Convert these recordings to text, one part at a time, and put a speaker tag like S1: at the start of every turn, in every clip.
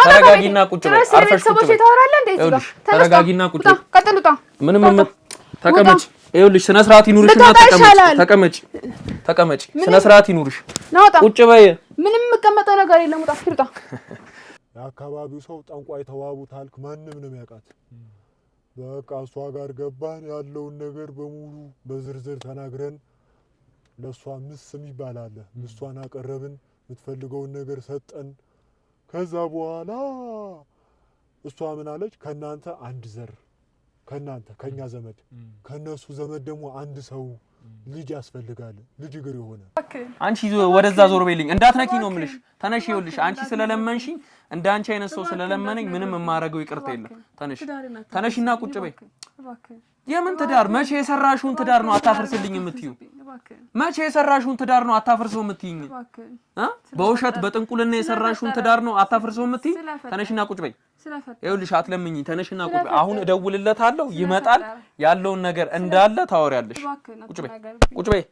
S1: ተረጋጊና ቁጭ በይ አርፈሽ ቁጭ በይ ተረጋጊና ቁጭ በይ ቀጥሉታ ምንም ተቀመጭ ይኸውልሽ ስነ ስርዓት ይኑርሽና ተቀመጭ ስነ ስርዓት ይኑርሽ ቁጭ በይ
S2: ምንም መቀመጠው ነገር የለም ውጣ ፍርጣ
S3: የአካባቢው ሰው ጠንቋይ ተዋቡታልክ ማንንም ነው የሚያውቃት በቃ እሷ ጋር ገባን ያለውን ነገር በሙሉ በዝርዝር ተናግረን ለሷ ምስም ይባላል ምስቷን አቀረብን የምትፈልገውን ነገር ሰጠን ከዛ በኋላ እሷ ምን አለች ከናንተ አንድ ዘር ከናንተ ከኛ ዘመድ ከነሱ ዘመድ ደግሞ አንድ ሰው ልጅ ያስፈልጋል ልጅ ግር ይሆነ
S1: አንቺ ወደዛ ዞር በይልኝ እንዳትነኪ ነው ምልሽ ተነሽ ይኸውልሽ አንቺ ስለለመንሽኝ እንደ አንቺ አይነት ሰው ስለለመነኝ ምንም ማረገው ይቅርታ የለም ተነሽና ቁጭ በይ የምን ትዳር መቼ የሰራሽውን ትዳር ነው አታፈርስልኝ የምትዩ መቼ የሰራሽውን ትዳር ነው አታፈርሰው የምትይኝ በውሸት በጥንቁልና የሰራሽውን ትዳር ነው አታፈርሰው የምትይ ተነሽና ቁጭ በይ ይኸውልሽ አትለምኝ ተነሽና ቁጭ በይ አሁን እደውልለታለሁ ይመጣል ያለውን ነገር እንዳለ ታወሪያለሽ ቁጭ በይ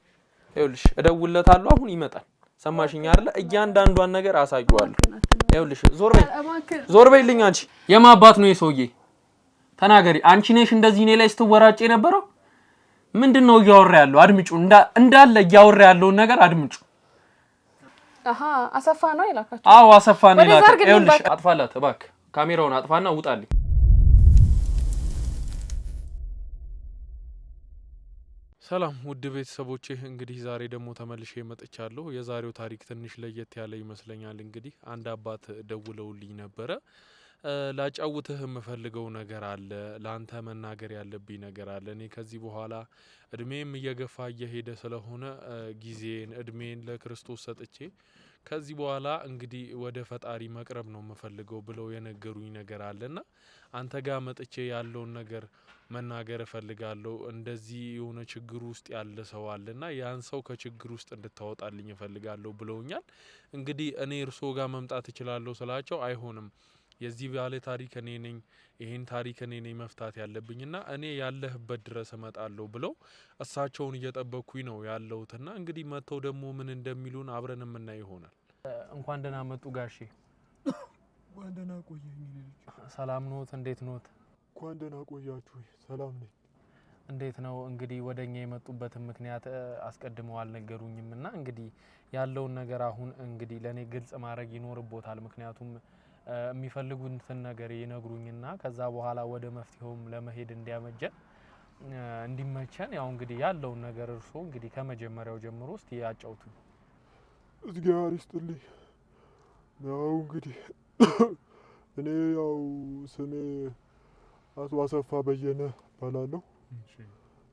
S1: ይኸውልሽ እደውልለታለሁ አሁን ይመጣል ሰማሽኝ አይደል እያንዳንዷን ነገር አሳዩዋለሁ ይኸውልሽ ዞር በይልኝ አንቺ የማባት ነው የሰውዬ ተናገሪ አንቺ ነሽ እንደዚህ እኔ ላይ ስትወራጭ የነበረው ምንድነው እያወራ ያለው አድምጩ እንዳለ እያወራ ያለው ነገር አድምጩ
S2: አሰፋ ነው ይላካችሁ
S1: አዎ አሰፋ ነው ይላካ ይኸውልሽ አጥፋላት እባክህ ካሜራውን አጥፋና ውጣልኝ ሰላም ውድ ቤተሰቦቼ እንግዲህ ዛሬ ደግሞ ተመልሼ መጥቻለሁ የዛሬው ታሪክ ትንሽ ለየት ያለ ይመስለኛል እንግዲህ አንድ አባት ደውለውልኝ ነበር ላጫውትህ የምፈልገው ነገር አለ ላንተ መናገር ያለብኝ ነገር አለ እኔ ከዚህ በኋላ እድሜም እየገፋ እየሄደ ስለሆነ ጊዜን እድሜን ለክርስቶስ ሰጥቼ ከዚህ በኋላ እንግዲህ ወደ ፈጣሪ መቅረብ ነው የምፈልገው ብለው የነገሩኝ ነገር አለና አንተ ጋር መጥቼ ያለውን ነገር መናገር እፈልጋለሁ እንደዚህ የሆነ ችግር ውስጥ ያለ ሰው አለና ያን ሰው ከችግር ውስጥ እንድታወጣልኝ እፈልጋለሁ ብለውኛል እንግዲህ እኔ እርሶ ጋር መምጣት እችላለሁ ስላቸው አይሆንም የዚህ ባለ ታሪክ እኔ ነኝ ይሄን ታሪክ እኔ ነኝ መፍታት ያለብኝና እኔ ያለህበት ድረስ እመጣለሁ ብለው እሳቸውን እየጠበቅኩኝ ነው ያለውትና እንግዲህ መተው ደግሞ ምን እንደሚሉን አብረን እናይ ይሆናል እንኳን ደህና መጡ ጋሼ
S3: እንኳን ደህና ቆየኝ
S1: ሰላም ኖት እንዴት ኖት
S3: እንኳን ደህና ቆያችሁ ሰላም ነኝ
S1: እንዴት ነው እንግዲህ ወደኛ የመጡበት ምክንያት አስቀድመው አልነገሩኝምና እንግዲህ ያለውን ነገር አሁን እንግዲህ ለኔ ግልጽ ማድረግ ይኖርቦታል ምክንያቱም የሚፈልጉትን ነገር ይነግሩኝና ከዛ በኋላ ወደ መፍትሄውም ለመሄድ እንዲመቸን ያው እንግዲህ ያለውን ነገር እርሶ እንግዲህ ከመጀመሪያው ጀምሮ እስቲ ያጫውቱ
S3: እግዚአብሔር ይስጥልኝ ያው እንግዲህ እኔ ያው ስሜ አቶ አሰፋ በየነ ባላለሁ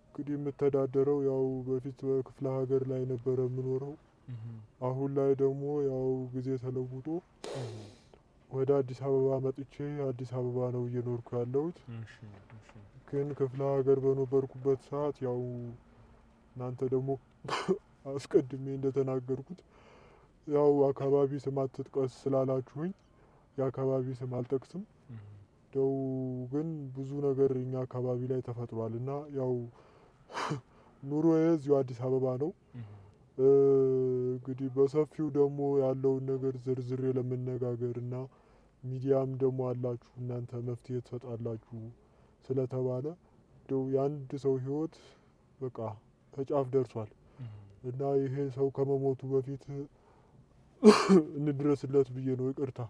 S3: እንግዲህ የምተዳደረው ያው በፊት በክፍለ ሀገር ላይ ነበር የምኖረው አሁን ላይ ደግሞ ያው ጊዜ ተለውጦ ወደ አዲስ አበባ መጥቼ አዲስ አበባ ነው እየኖርኩ ያለሁት ግን ክፍለ ሀገር በነበርኩበት ሰዓት ያው እናንተ ደግሞ አስቀድሜ እንደተናገርኩት ያው አካባቢ ስም አትጥቀስ ስላላችሁኝ የአካባቢ ስም አልጠቅስም ደው ግን ብዙ ነገር እኛ አካባቢ ላይ ተፈጥሯልና ያው ኑሮዬ እዚሁ አዲስ አበባ ነው እንግዲህ በሰፊው ደግሞ ያለውን ነገር ዝርዝር ለመነጋገርና ሚዲያም ደግሞ አላችሁ እናንተ መፍትሄ ተጣላችሁ ስለተባለ ደው ያንድ ሰው ህይወት በቃ ተጫፍ ደርሷል እና ይሄ ሰው ከመሞቱ በፊት እንድረስለት ብዬ ነው ይቅርታ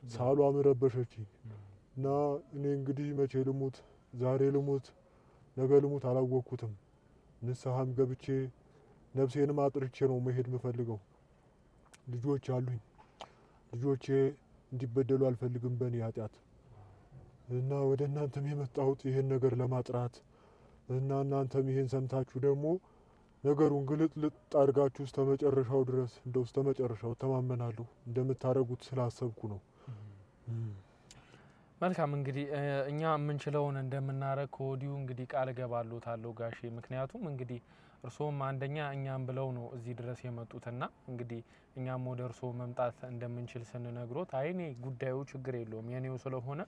S3: ሳሉ አመረበሸችኝ እና እኔ እንግዲህ መቼ ልሙት ዛሬ ልሙት ነገ ልሙት አላወቅኩትም ንስሐም ገብቼ ነፍሴንም አጥርቼ ነው መሄድ የምፈልገው ልጆች አሉኝ ልጆቼ እንዲበደሉ አልፈልግም በኔ ኃጢአት እና ወደ እናንተም የመጣሁት ይሄን ነገር ለማጥራት እና እናንተም ይሄን ሰምታችሁ ደግሞ ነገሩን ግልጥልጥ አድርጋችሁ እስከ መጨረሻው ድረስ እንደው እስከ መጨረሻው ተማመናለሁ እንደምታረጉት ስላሰብኩ ነው
S1: መልካም እንግዲህ እኛ የምንችለውን እንደምናረግ ኮዲው እንግዲህ ቃል ገባሉታለሁ ጋሼ ምክንያቱም እንግዲህ እርሶም አንደኛ እኛም ብለው ነው እዚህ ድረስ የመጡትና እንግዲህ እኛም ወደ እርሶ መምጣት እንደምንችል ስንነግሮት አይኔ ጉዳዩ ችግር የለውም የኔው ስለሆነ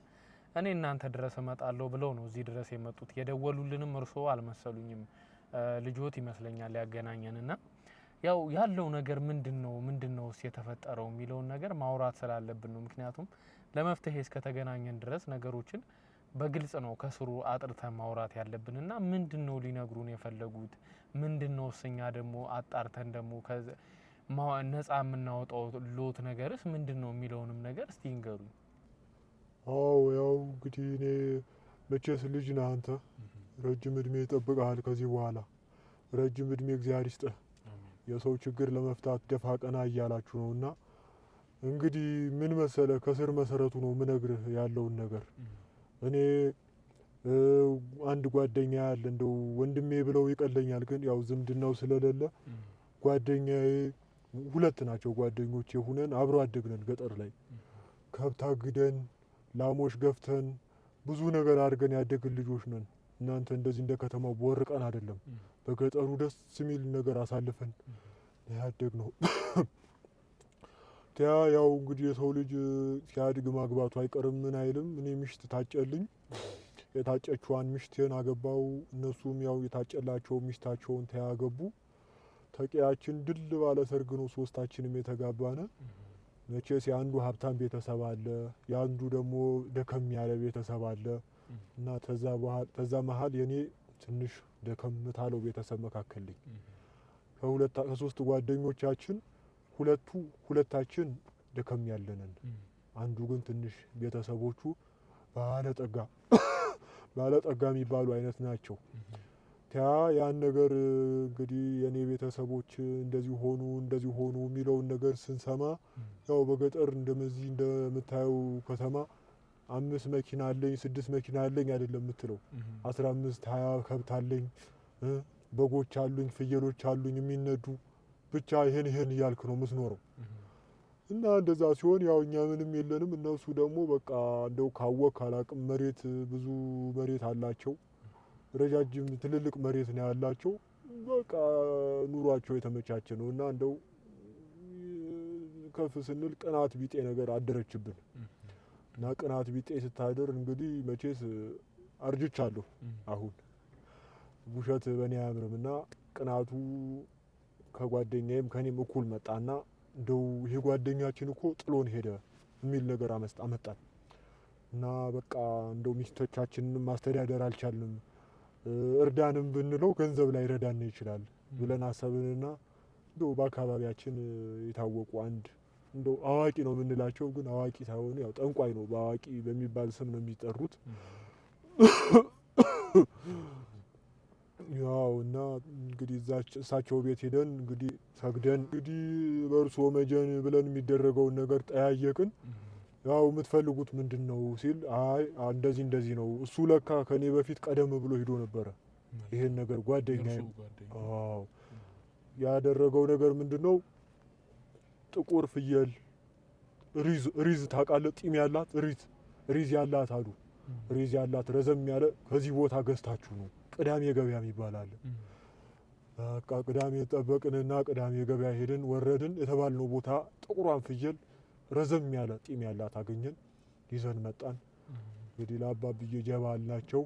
S1: እኔ እናንተ ድረስ እመጣለሁ ብለው ነው እዚህ ድረስ የመጡት የደወሉልንም እርሶ አልመሰሉኝም ልጆት ይመስለኛል ያገናኘንና ያው ያለው ነገር ምንድነውስ የተፈጠረው የሚለውን ነገር ማውራት ስላለብን ነው። ምክንያቱም ለመፍትሄ እስከተገናኘን ድረስ ነገሮችን በግልጽ ነው ከስሩ አጥርተን ማውራት ያለብንና ምንድነው ሊነግሩን የፈለጉት ምንድነውስ እኛ ደግሞ አጣርተን ደግሞ ነፃ የምናወጣው ሎት ነገርስ ምንድነው የሚለውንም ነገር እስቲ ንገሩኝ።
S3: አዎ ያው እንግዲህ እኔ መቼስ ልጅ ነህ አንተ፣ ረጅም እድሜ ይጠብቅሃል። ከዚህ በኋላ ረጅም እድሜ እግዚአብሔር ይስጥህ። የሰው ችግር ለመፍታት ደፋ ቀና እያላችሁ ነውና እንግዲህ ምን መሰለ ከስር መሰረቱ ነው ምነግርህ ያለውን ነገር። እኔ አንድ ጓደኛ ያለ እንደው ወንድሜ ብለው ይቀለኛል፣ ግን ያው ዝምድናው ስለሌለ ጓደኛዬ ሁለት ናቸው ጓደኞቼ ሁነን አብሮ አደግነን ገጠር ላይ ከብት አግደን ላሞች ገፍተን ብዙ ነገር አድርገን ያደግን ልጆች ነን። እናንተ እንደዚህ እንደ ከተማው ቦርቀን አይደለም፣ በገጠሩ ደስ የሚል ነገር አሳልፈን ያደግነው። ያው እንግዲህ የሰው ልጅ ሲያድግ ማግባቱ አይቀርም ምን አይልም። እኔ ሚስት ታጨልኝ፣ የታጨችዋን ሚስቴን አገባው። እነሱም ያው የታጨላቸው ሚስታቸውን ተያገቡ። ተቂያችን ድል ባለ ሰርግ ነው ሶስታችንም የተጋባነ። መቼስ የአንዱ ሀብታም ቤተሰብ አለ፣ የአንዱ ደግሞ ደከም ያለ ቤተሰብ አለ እና ተዛ መሀል የኔ ትንሽ ደከም ታለው ቤተሰብ መካከል ነኝ። ከሶስት ጓደኞቻችን ሁለታችን ደከም ያለንን፣ አንዱ ግን ትንሽ ቤተሰቦቹ ባለጠጋ የሚባሉ አይነት ናቸው። ያን ነገር እንግዲህ የኔ ቤተሰቦች እንደዚህ ሆኑ የሚለውን ነገር ስንሰማ ያው በገጠር እንደዚህ እንደምታየው ከተማ 5 መኪና አለኝ 6 መኪና አለኝ አይደለም የምትለው 15 20 ከብት አለኝ፣ በጎች አሉኝ፣ ፍየሎች አሉኝ የሚነዱ ብቻ ይሄን እያልክ ነው የምትኖረው። እና እንደዛ ሲሆን ያው እኛ ምንም የለንም፣ እነሱ ደግሞ በቃ እንደው ካወቅ አላቅም ብዙ መሬት አላቸው፣ ረጃጅም ትልልቅ መሬት ነው ያላቸው። በቃ ኑሯቸው የተመቻቸ ነው እና እንደው ከፍ ስንል ቅናት ቢጤ ነገር አደረችብን እና ቅናት ቢጤ ስታደር እንግዲህ መቼስ አርጅቻለሁ አሁን፣ ውሸት በእኔ አያምርም እና ቅናቱ ከጓደኛዬም ከኔም እኩል መጣና እንደው ይሄ ጓደኛችን እኮ ጥሎን ሄደ የሚል ነገር አመጣን እና በቃ እንደው ሚስቶቻችንን ማስተዳደር አልቻልንም፣ እርዳንም ብንለው ገንዘብ ላይ ረዳን ይችላል ብለን አሰብንና እንደው በአካባቢያችን የታወቁ አንድ እንደው አዋቂ ነው የምንላቸው፣ ግን አዋቂ ሳይሆኑ ያው ጠንቋይ ነው በአዋቂ በሚባል ስም ነው የሚጠሩት። ያው እና እንግዲህ እሳቸው ቤት ሄደን እንግዲህ ሰግደን እንግዲህ በእርሶ መጀን ብለን የሚደረገውን ነገር ጠያየቅን። ያው የምትፈልጉት ምንድን ነው ሲል አይ እንደዚህ ነው። እሱ ለካ ከኔ በፊት ቀደም ብሎ ሂዶ ነበረ ይሄን ነገር ጓደኛዬ። አዎ ያደረገው ነገር ምንድን ነው? ጥቁር ፍየል ሪዝ ታውቃለህ? ጢም ያላት ሪዝ ያላት አሉ። ሪዝ ያላት ረዘም ያለ ከዚህ ቦታ ገዝታችሁ ነው፣ ቅዳሜ ገበያ የሚባል አለ። በቃ ቅዳሜ ጠበቅንና ቅዳሜ ገበያ ሄድን። ወረድን የተባልነው ቦታ ጥቁሯን ፍየል ረዘም ያለ ጢም ያላት አገኘን፣ ይዘን መጣን። እንግዲህ ለአባብዬ ጀባ አልናቸው።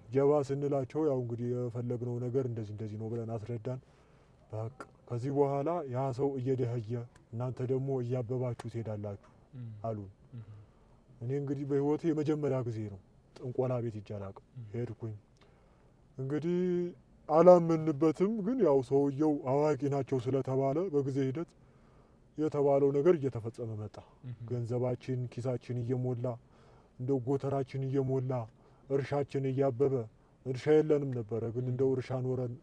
S3: ጀባ ስንላቸው ያው እንግዲህ የፈለግነው ነገር እንደዚህ ነው ብለን አስረዳን። በቃ ከዚህ በኋላ ያ ሰው እየደኸየ እናንተ ደግሞ እያበባችሁ ትሄዳላችሁ አሉን። እኔ እንግዲህ በህይወቴ የመጀመሪያ ጊዜ ነው ጥንቆላ ቤት ሂጄ አላውቅም። ሄድኩኝ እንግዲህ አላመንበትም፣ ግን ያው ሰውየው አዋቂ ናቸው ስለተባለ በጊዜ ሂደት የተባለው ነገር እየተፈጸመ መጣ። ገንዘባችን ኪሳችን እየሞላ እንደው ጎተራችን እየሞላ እርሻችን እያበበ፣ እርሻ የለንም ነበረ ግን እንደው እርሻ ኖረን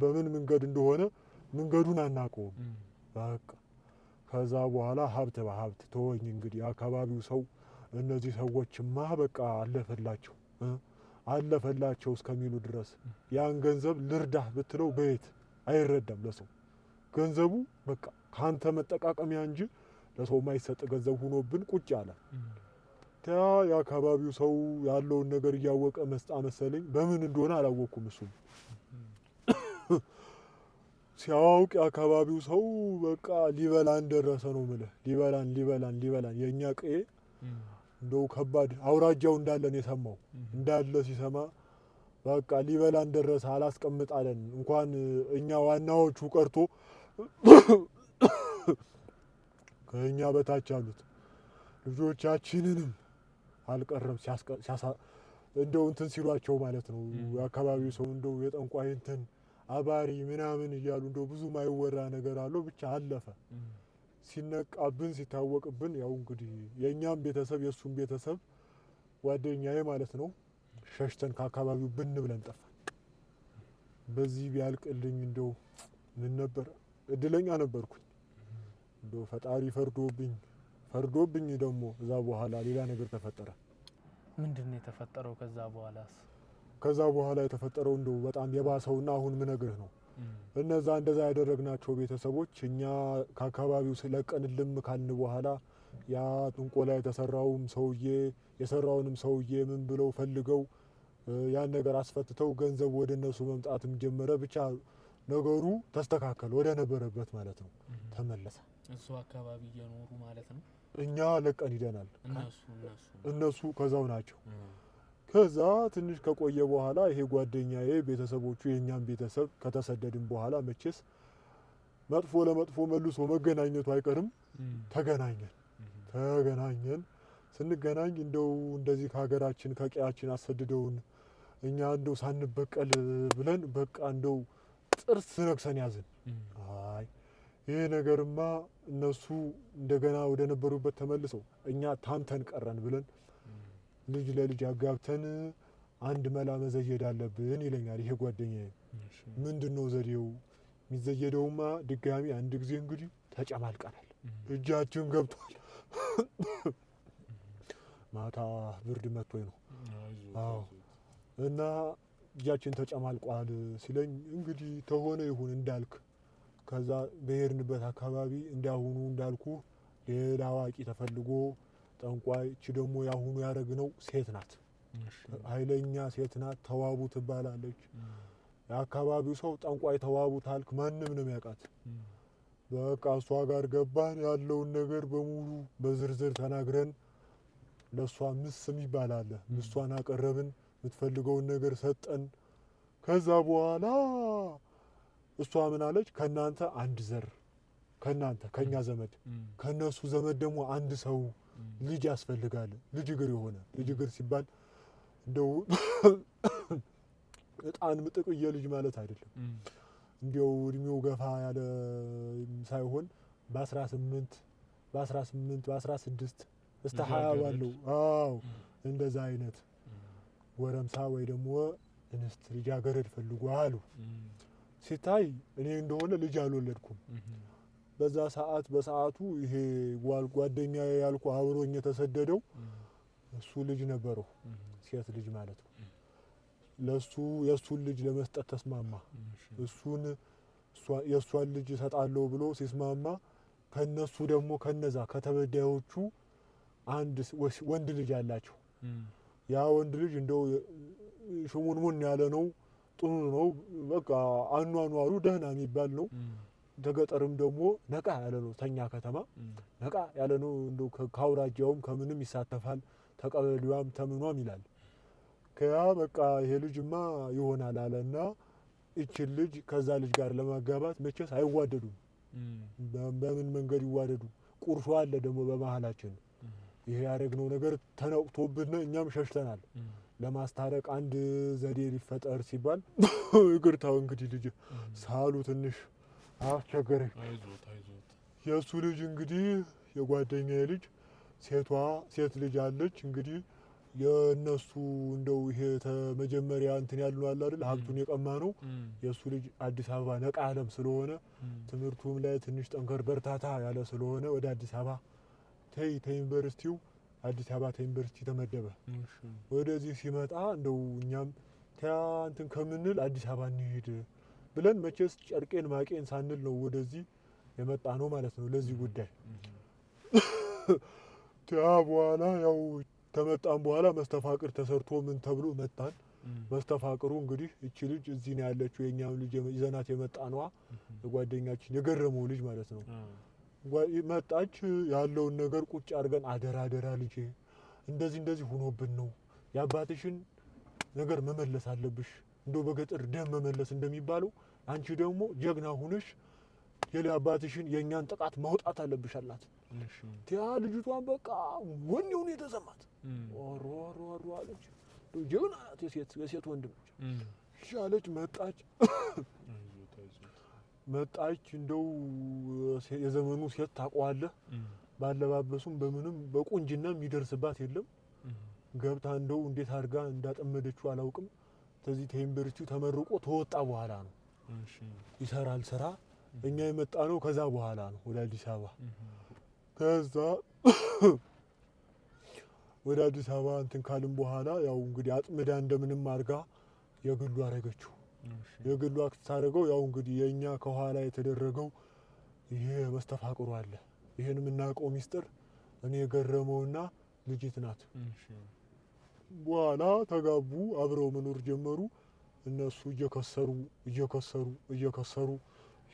S3: በምን መንገድ እንደሆነ መንገዱን አናውቀውም። በቃ ከዛ በኋላ ሀብት በሀብት ተወኝ። እንግዲህ አካባቢው ሰው እነዚህ ሰዎችማ በቃ አለፈላቸው እስከሚሉ ድረስ ያን ገንዘብ ልርዳህ ብትለው በየት አይረዳም ለሰው። ገንዘቡ በቃ ካንተ መጠቃቀሚያ እንጂ ለሰው የማይሰጥ ገንዘብ ሆኖብን ቁጭ አለ። የአካባቢው ሰው ያለውን ነገር እያወቀ መስጣ መሰለኝ፣ በምን እንደሆነ አላወቅኩም። እሱም ሲያውቅ የአካባቢው ሰው በቃ ሊበላን ደረሰ ነው የምልህ። ሊበላን የእኛ ቀዬ እንደው ከባድ አውራጃው እንዳለን የሰማው እንዳለ ሲሰማ በቃ ሊበላን ደረሰ አላስቀምጣለን። እንኳን እኛ ዋናዎቹ ቀርቶ ከእኛ በታች ያሉት ልጆቻችንንም አልቀረም እንደው እንትን ሲሏቸው ማለት ነው። የአካባቢው ሰው እንደው የጠንቋይ እንትን አባሪ ምናምን እያሉ እንደው ብዙ ማይወራ ነገር አለው። ብቻ አለፈ። ሲነቃብን ሲታወቅብን ያው እንግዲህ የእኛም ቤተሰብ የእሱም ቤተሰብ ጓደኛዬ ማለት ነው ሸሽተን ከአካባቢው ብን ብለን ጠፋን። በዚህ ቢያልቅልኝ እንደው ምን ነበር እድለኛ ነበርኩኝ። እንደው ፈጣሪ ፈርዶብኝ ደግሞ እዛ በኋላ ሌላ ነገር ተፈጠረ።
S1: ምንድነው የተፈጠረው?
S3: ከዛ በኋላ የተፈጠረው እንደው በጣም የባሰውና አሁን ምነግርህ ነው። እንደዛ ያደረግናቸው ቤተሰቦች እኛ ከአካባቢው ስለቀን ልም ካልን በኋላ ያ ጥንቆላ የሰራውንም ሰውዬ ምን ብለው ፈልገው ያን ነገር አስፈትተው ገንዘብ ወደ እነሱ መምጣትም ጀመረ። ብቻ ነገሩ ተስተካከለ፣ ወደ ነበረበት ማለት ነው ተመለሰ።
S1: እሱ አካባቢ እየኖሩ ማለት ነው።
S3: እኛ ለቀን ሂደናል። እነሱ ከዛው ናቸው። ከዛ ትንሽ ከቆየ በኋላ ይሄ ጓደኛዬ ቤተሰቦቹ የኛም ቤተሰብ ከተሰደድን በኋላ መቼስ መጥፎ ለመጥፎ መልሶ መገናኘቱ አይቀርም። ተገናኘን። ስንገናኝ እንደው እንደዚህ ከሀገራችን ከቀያችን አሰድደውን እኛ እንደው ሳንበቀል ብለን በቃ እንደው ጥርስ ነክሰን ያዝን። አይ ይሄ ነገርማ እነሱ እንደገና ወደ ነበሩበት ተመልሰው እኛ ታምተን ቀረን ብለን ልጅ ለልጅ አጋብተን አንድ መላ መዘየድ አለብን ይለኛል ይሄ ጓደኛዬ። ምንድነው ዘዴው? የሚዘየደውማ ድጋሚ አንድ ጊዜ እንግዲህ ተጨማልቀናል፣ እጃችን ገብቷል። ማታ ብርድ መጥቶኝ ነው። አዎ እና እጃችን ተጨማልቋል ሲለኝ እንግዲህ ተሆነ ይሁን እንዳልክ። ከዛ በሄድንበት አካባቢ እንዳሁኑ እንዳልኩ ሌላ አዋቂ ተፈልጎ ጠንቋይ፣ እቺ ደግሞ ያሁኑ ያደረግነው ሴት ናት፣ ኃይለኛ ሴት ናት፣ ተዋቡ ትባላለች። የአካባቢው ሰው ጠንቋይ ተዋቡ ታልክ ማንም ነው የሚያውቃት። በቃ እሷ ጋር ገባን። ያለውን ነገር በሙሉ በዝርዝር ተናግረን ለእሷ ምስ የሚባል አለ፣ ምሷን አቀረብን። የምትፈልገውን ነገር ሰጠን። ከዛ በኋላ እሷ ምን አለች? ከእናንተ አንድ ዘር ከእኛ ዘመድ ከእነሱ ዘመድ ደግሞ አንድ ሰው ልጅ ያስፈልጋል። ልጅ እግር የሆነ ልጅ እግር ሲባል እንደው እጣን ምጥቅየ ልጅ ማለት አይደለም። እንዲያው እድሜው ገፋ ያለ ሳይሆን በ18 በ16 እስከ 20 ባለው አዎ እንደዛ አይነት ወረምሳ ወይ ደግሞ እንስት ልጃገረድ ፈልጉ አሉ። ሲታይ እኔ እንደሆነ ልጅ አልወለድኩም። በዛ በሰዓቱ ይሄ ጓደኛዬ ያልኩ አብሮኝ የተሰደደው እሱ ልጅ ነበረው፣ ሴት ልጅ ማለት ነው። የእሱን ልጅ ለመስጠት ተስማማ። የእሷን ልጅ እሰጣለሁ ብሎ ሲስማማ ከነሱ ደግሞ ከነዛ ከተበዳዮቹ አንድ ወንድ ልጅ አላቸው። ያ ወንድ ልጅ እንደው ሽሙንሙን ያለ ነው፣ ጥሩ ነው። በቃ አኗኗሩ ደህና የሚባል ነው። ተገጠርም ደግሞ ነቃ ያለ ነው። ተኛ ከተማ ነቃ ያለ ነው። እንደው ከአውራጃውም ከምንም ይሳተፋል፣ ተቀበሌዋም ተምኗም ይላል። ከያ በቃ ይሄ ልጅማ ይሆናል አለና እቺን ልጅ ከዛ ልጅ ጋር ለማጋባት መቼስ አይዋደዱም። በምን መንገድ ይዋደዱ? ቁርሾ አለ ደግሞ በመሃላችን። ይሄ ያደረግነው ነገር ተነቅቶብን እኛም ሸሽተናል። ለማስታረቅ አንድ ዘዴ ሊፈጠር ሲባል ይቅርታው እንግዲህ ልጅ ሳሉ ትንሽ አስቸገረኝ። የእሱ ልጅ እንግዲህ የጓደኛዬ ልጅ ሴት ልጅ አለች። እንግዲህ የእነሱ እንደው ይሄ መጀመሪያ እንትን ያሉ አለ አይደል ሀብቱን የቀማ ነው። የእሱ ልጅ አዲስ አበባ ነቃ ያለም ስለሆነ ትምህርቱም ላይ ትንሽ ጠንከር በርታታ ያለ ስለሆነ ወደ አዲስ አበባ ተዩኒቨርሲቲው አዲስ አበባ ተዩኒቨርሲቲ ተመደበ። ወደዚህ ሲመጣ እንደው እኛም እንትን ከምንል አዲስ አበባ እንሂድ ብለን መቼስ ጨርቄን ማቄን ሳንል ነው ወደዚህ የመጣ ነው ማለት ነው ለዚህ ጉዳይ። በኋላ ያው ከመጣን በኋላ መስተፋቅር ተሰርቶ ምን ተብሎ መጣን። መስተፋቅሩ እንግዲህ እቺ ልጅ እዚህ ነው ያለችው፣ የኛም ልጅ ይዘናት የመጣ ነዋ፣ የጓደኛችን የገረመው ልጅ ማለት ነው። መጣች። ያለውን ነገር ቁጭ አድርገን አደራ ልጄ እንደዚህ ሆኖብን ነው፣ የአባትሽን ነገር መመለስ አለብሽ፣ እንደው በገጠር ደም መመለስ እንደሚባለው አንቺ ደግሞ ጀግና ሁነሽ የሌ አባትሽን የእኛን ጥቃት ማውጣት አለብሽ አላት። ቲያ ልጅቷን በቃ ወኔውን የተሰማት ወሮ አለች። ጀግና ናት፣ የሴት ወንድ ነች። ሻለች መጣች። እንደው የዘመኑ ሴት ታውቀዋለህ፣ ባለባበሱም በምንም በቁንጅና የሚደርስባት የለም። ገብታ እንደው እንዴት አድርጋ እንዳጠመደችው አላውቅም። ከዚህ ከዩኒቨርሲቲው ተመርቆ ተወጣ በኋላ ነው ይሰራል ስራ። እኛ የመጣ ነው ከዛ በኋላ ነው ወደ አዲስ አበባ። ከዛ ወደ አዲስ አበባ እንትን ካልም በኋላ ያው እንግዲህ አጥምዳ እንደምንም አድርጋ የግሉ አረገችው። የግሉ አክታረገው ያው እንግዲህ የኛ ከኋላ የተደረገው ይሄ መስተፋቅሩ አለ። ይሄን የምናውቀው ሚስጥር እኔ ገረመውና ልጅት ናት። በኋላ ተጋቡ፣ አብረው መኖር ጀመሩ። እነሱ እየከሰሩ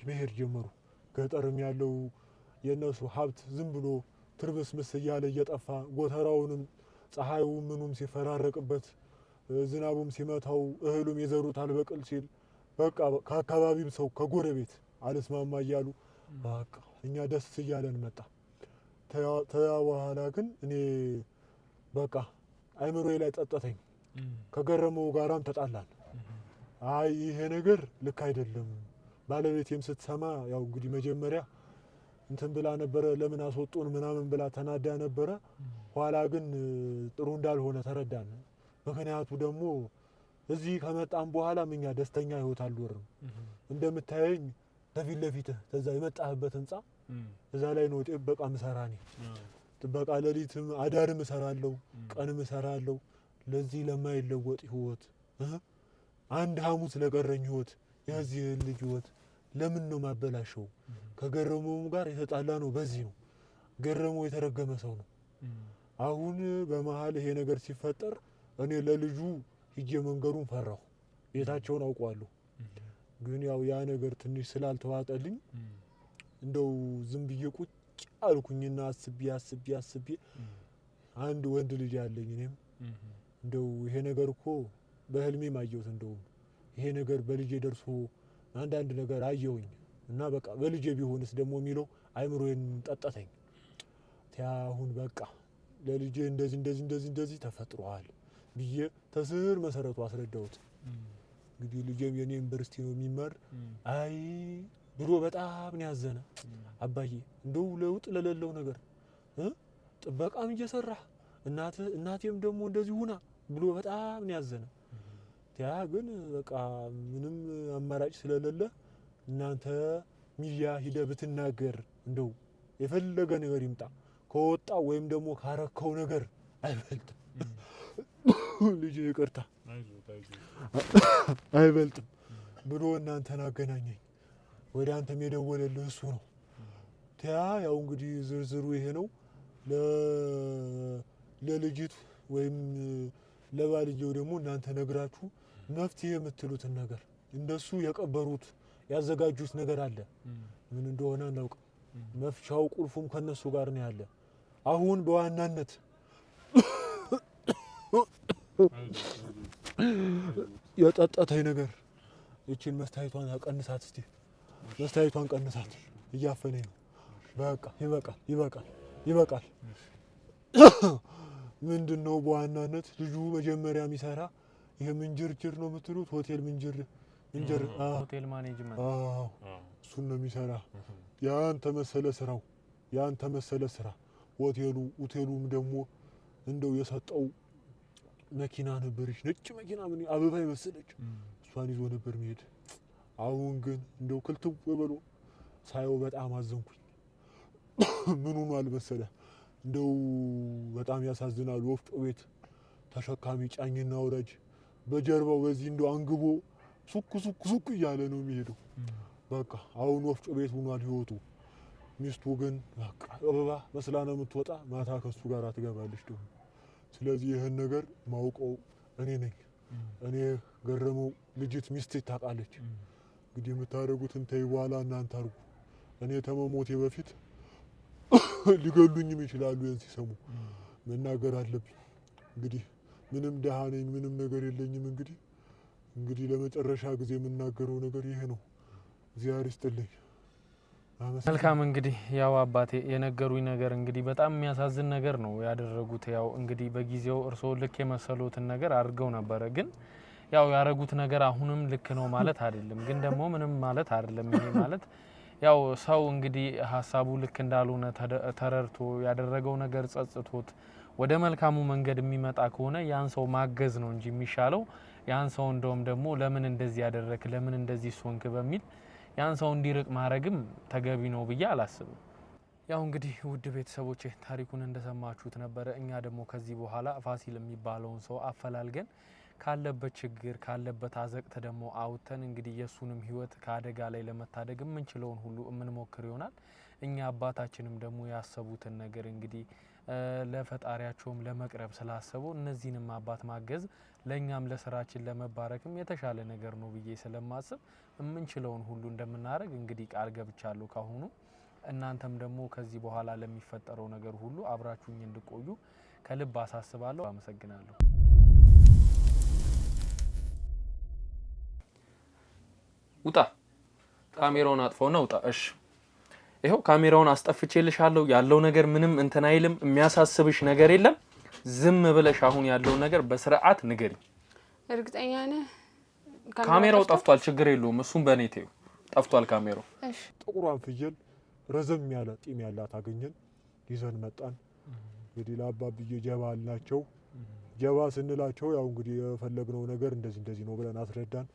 S3: መሄድ ጀመሩ። ገጠርም ያለው የነሱ ሀብት ዝም ብሎ ትርምስምስ እያለ እየጠፋ ጎተራውንም ፀሐዩ ምኑም ሲፈራረቅበት ዝናቡም ሲመታው እህሉም የዘሩት አልበቅል ሲል በቃ ከአካባቢም ሰው ከጎረቤት አልስማማ እያሉ በቃ እኛ ደስ እያለን መጣ። ተያ በኋላ ግን እኔ በቃ አይምሮዬ ላይ ጠጠተኝ። ከገረመው ጋራም ተጣላን። አይ ይሄ ነገር ልክ አይደለም። ባለቤቴም ስትሰማ ያው እንግዲህ መጀመሪያ እንትን ብላ ነበረ፣ ለምን አስወጡን ምናምን ብላ ተናዳ ነበረ። ኋላ ግን ጥሩ እንዳልሆነ ተረዳን። ምክንያቱ ደግሞ እዚህ ከመጣን በኋላ እኛ ደስተኛ ህይወት አልኖርም። እንደምታየኝ ከፊት ለፊትህ ተዛ የመጣህበት ህንጻ እዛ ላይ ነው ጥበቃ ምሰራ ነኝ። ጥበቃ ሌሊትም አዳርም እሰራለሁ፣ ቀንም እሰራለሁ። ለዚህ ለማይለወጥ ህይወት አንድ ሐሙስ ለቀረኝ ህይወት የዚህ ልጅ ህይወት ለምን ነው ማበላሸው? ከገረመው ጋር የተጣላ ነው በዚህ ነው። ገረመው የተረገመ ሰው ነው። አሁን በመሀል ይሄ ነገር ሲፈጠር እኔ ለልጁ ሂጄ መንገሩን ፈራሁ። ቤታቸውን አውቀዋለሁ። ግን ያው ያ ነገር ትንሽ ስላልተዋጠልኝ እንደው ዝም ብዬ ቁጭ አልኩኝና አስቤ አንድ ወንድ ልጅ ያለኝ እኔም እንደው ይሄ ነገር እኮ በህልሜም አየሁት። እንደው ይሄ ነገር በልጄ ደርሶ አንዳንድ ነገር አየሁኝ እና በቃ በልጄ ቢሆንስ ደግሞ የሚለው አይምሮዬን ጠጠተኝ። አሁን በቃ ለልጄ እንደዚህ ተፈጥሯል ብዬ ተስር መሰረቱ አስረዳሁት። እንግዲህ ልጄም የኔ ዩኒቨርሲቲ ነው የሚማር። አይ ብሎ በጣም ነው ያዘነ። አባዬ እንደው ለውጥ ለሌለው ነገር ጥበቃም እየሰራህ እናቴም ደግሞ እንደዚህ ሁና ብሎ በጣም ነው ያዘነ። ያ ግን በቃ ምንም አማራጭ ስለሌለ እናንተ ሚዲያ ሂደ ብትናገር እንደው የፈለገ ነገር ይምጣ ከወጣ ወይም ደግሞ ካረከው ነገር አይበልጥም። ልጅ ይቅርታ አይበልጥም ብሎ እናንተን አገናኘኝ። ወደ አንተም የደወለልህ እሱ ነው። ያው እንግዲህ ዝርዝሩ ይሄ ነው። ለልጅቱ ወይም ለባልየው ደግሞ እናንተ ነግራችሁ መፍትሄ የምትሉትን ነገር እንደሱ የቀበሩት ያዘጋጁት ነገር አለ። ምን እንደሆነ አናውቅም። መፍቻው ቁልፉም ከነሱ ጋር ነው ያለ። አሁን በዋናነት የጠጠተኝ ነገር እቺን መስታይቷን አቀንሳት እስቲ። መስታይቷን ቀንሳት፣ እያፈነኝ ነው። በቃ ይበቃል። ምንድነው በዋናነት ልጁ መጀመሪያ የሚሰራ ይሄ ምንጅርጅር ነው የምትሉት ሆቴል ምንጅር
S1: ሆቴል ማኔጅመንት
S3: እሱን ነው የሚሰራ። ያን ተመሰለ ስራ ሆቴሉም ደግሞ እንደው የሰጠው መኪና ነበረች፣ ነጭ መኪና ምን አበባ የመሰለች እሷን ይዞ ነበር የሚሄድ። አሁን ግን እንደው ክልትው ብሎ ሳየው በጣም አዘንኩኝ። ምን ሆኗል መሰለህ? እንደው በጣም ያሳዝናል። ወፍጮ ቤት ተሸካሚ ጫኝና ወራጅ በጀርባው በዚህ እንደው አንግቦ ሱክ እያለ ነው የሚሄደው። በቃ አሁን ወፍጮ ቤት ሆኗል ህይወቱ። ሚስቱ ግን በቃ አበባ መስላ ነው የምትወጣ፣ ማታ ከሱ ጋር ትገባለች ደግሞ። ስለዚህ ይህን ነገር ማውቀው እኔ ነኝ። እኔ ገረመው ልጅት ሚስት ታውቃለች። እንግዲህ የምታደርጉትን ተይ በኋላ እናንተ አድርጉ። እኔ ተመሞቴ በፊት ሊገሉኝም ይችላሉ። ይህን ሲሰሙ መናገር አለብኝ። እንግዲህ ምንም ደሃ ነኝ፣ ምንም ነገር የለኝም። እንግዲህ ለመጨረሻ ጊዜ የምናገረው ነገር ይሄ ነው። እግዚአብሔር ይስጥልኝ።
S1: መልካም እንግዲህ ያው አባቴ የነገሩኝ ነገር እንግዲህ በጣም የሚያሳዝን ነገር ነው ያደረጉት። ያው እንግዲህ በጊዜው እርሶ ልክ የመሰሉትን ነገር አድርገው ነበረ ግን ያው ያረጉት ነገር አሁንም ልክ ነው ማለት አይደለም ግን ደግሞ ምንም ማለት አይደለም። ይሄ ማለት ያው ሰው እንግዲህ ሀሳቡ ልክ እንዳልሆነ ተረርቶ ያደረገው ነገር ጸጽቶት ወደ መልካሙ መንገድ የሚመጣ ከሆነ ያን ሰው ማገዝ ነው እንጂ የሚሻለው ያን ሰው እንደውም ደግሞ ለምን እንደዚህ ያደረክ ለምን እንደዚህ ሶንክ በሚል ያን ሰው እንዲርቅ ማድረግም ተገቢ ነው ብዬ አላስብም። ያው እንግዲህ ውድ ቤተሰቦቼ ታሪኩን እንደሰማችሁት ነበረ። እኛ ደግሞ ከዚህ በኋላ ፋሲል የሚባለውን ሰው አፈላልገን ካለበት ችግር ካለበት አዘቅት ደግሞ አውጥተን እንግዲህ የሱንም ህይወት ከአደጋ ላይ ለመታደግ የምንችለውን ሁሉ የምንሞክር ይሆናል። እኛ አባታችንም ደግሞ ያሰቡትን ነገር እንግዲህ ለፈጣሪያቸውም ለመቅረብ ስላሰቡ እነዚህንም አባት ማገዝ ለኛም ለስራችን ለመባረክም የተሻለ ነገር ነው ብዬ ስለማስብ የምንችለውን ሁሉ እንደምናደርግ እንግዲህ ቃል ገብቻለሁ ካሁኑ። እናንተም ደግሞ ከዚህ በኋላ ለሚፈጠረው ነገር ሁሉ አብራችሁኝ እንድቆዩ ከልብ አሳስባለሁ። አመሰግናለሁ። ውጣ፣ ካሜራውን አጥፋውና ውጣ። እሺ ይሄው ካሜራውን አስጠፍቼልሻለሁ። ያለው ነገር ምንም እንትን አይልም። የሚያሳስብሽ ነገር የለም። ዝም ብለሽ አሁን ያለው ነገር በስርዓት ንገሪኝ።
S2: እርግጠኛ ነህ?
S3: ካሜራው ጠፍቷል። ችግር የለውም። እሱም በኔ ተይው። ጠፍቷል ካሜራው።
S2: እሺ
S3: ጥቁሯን ፍየል ረዘም ያለ ጢም ያላት አገኘን፣ ይዘን መጣን። እንግዲህ ለአባብዬ ጀባ አልናቸው። ጀባ ስንላቸው ያው እንግዲህ የፈለግነው ነገር እንደዚህ ነው ብለን አስረዳን።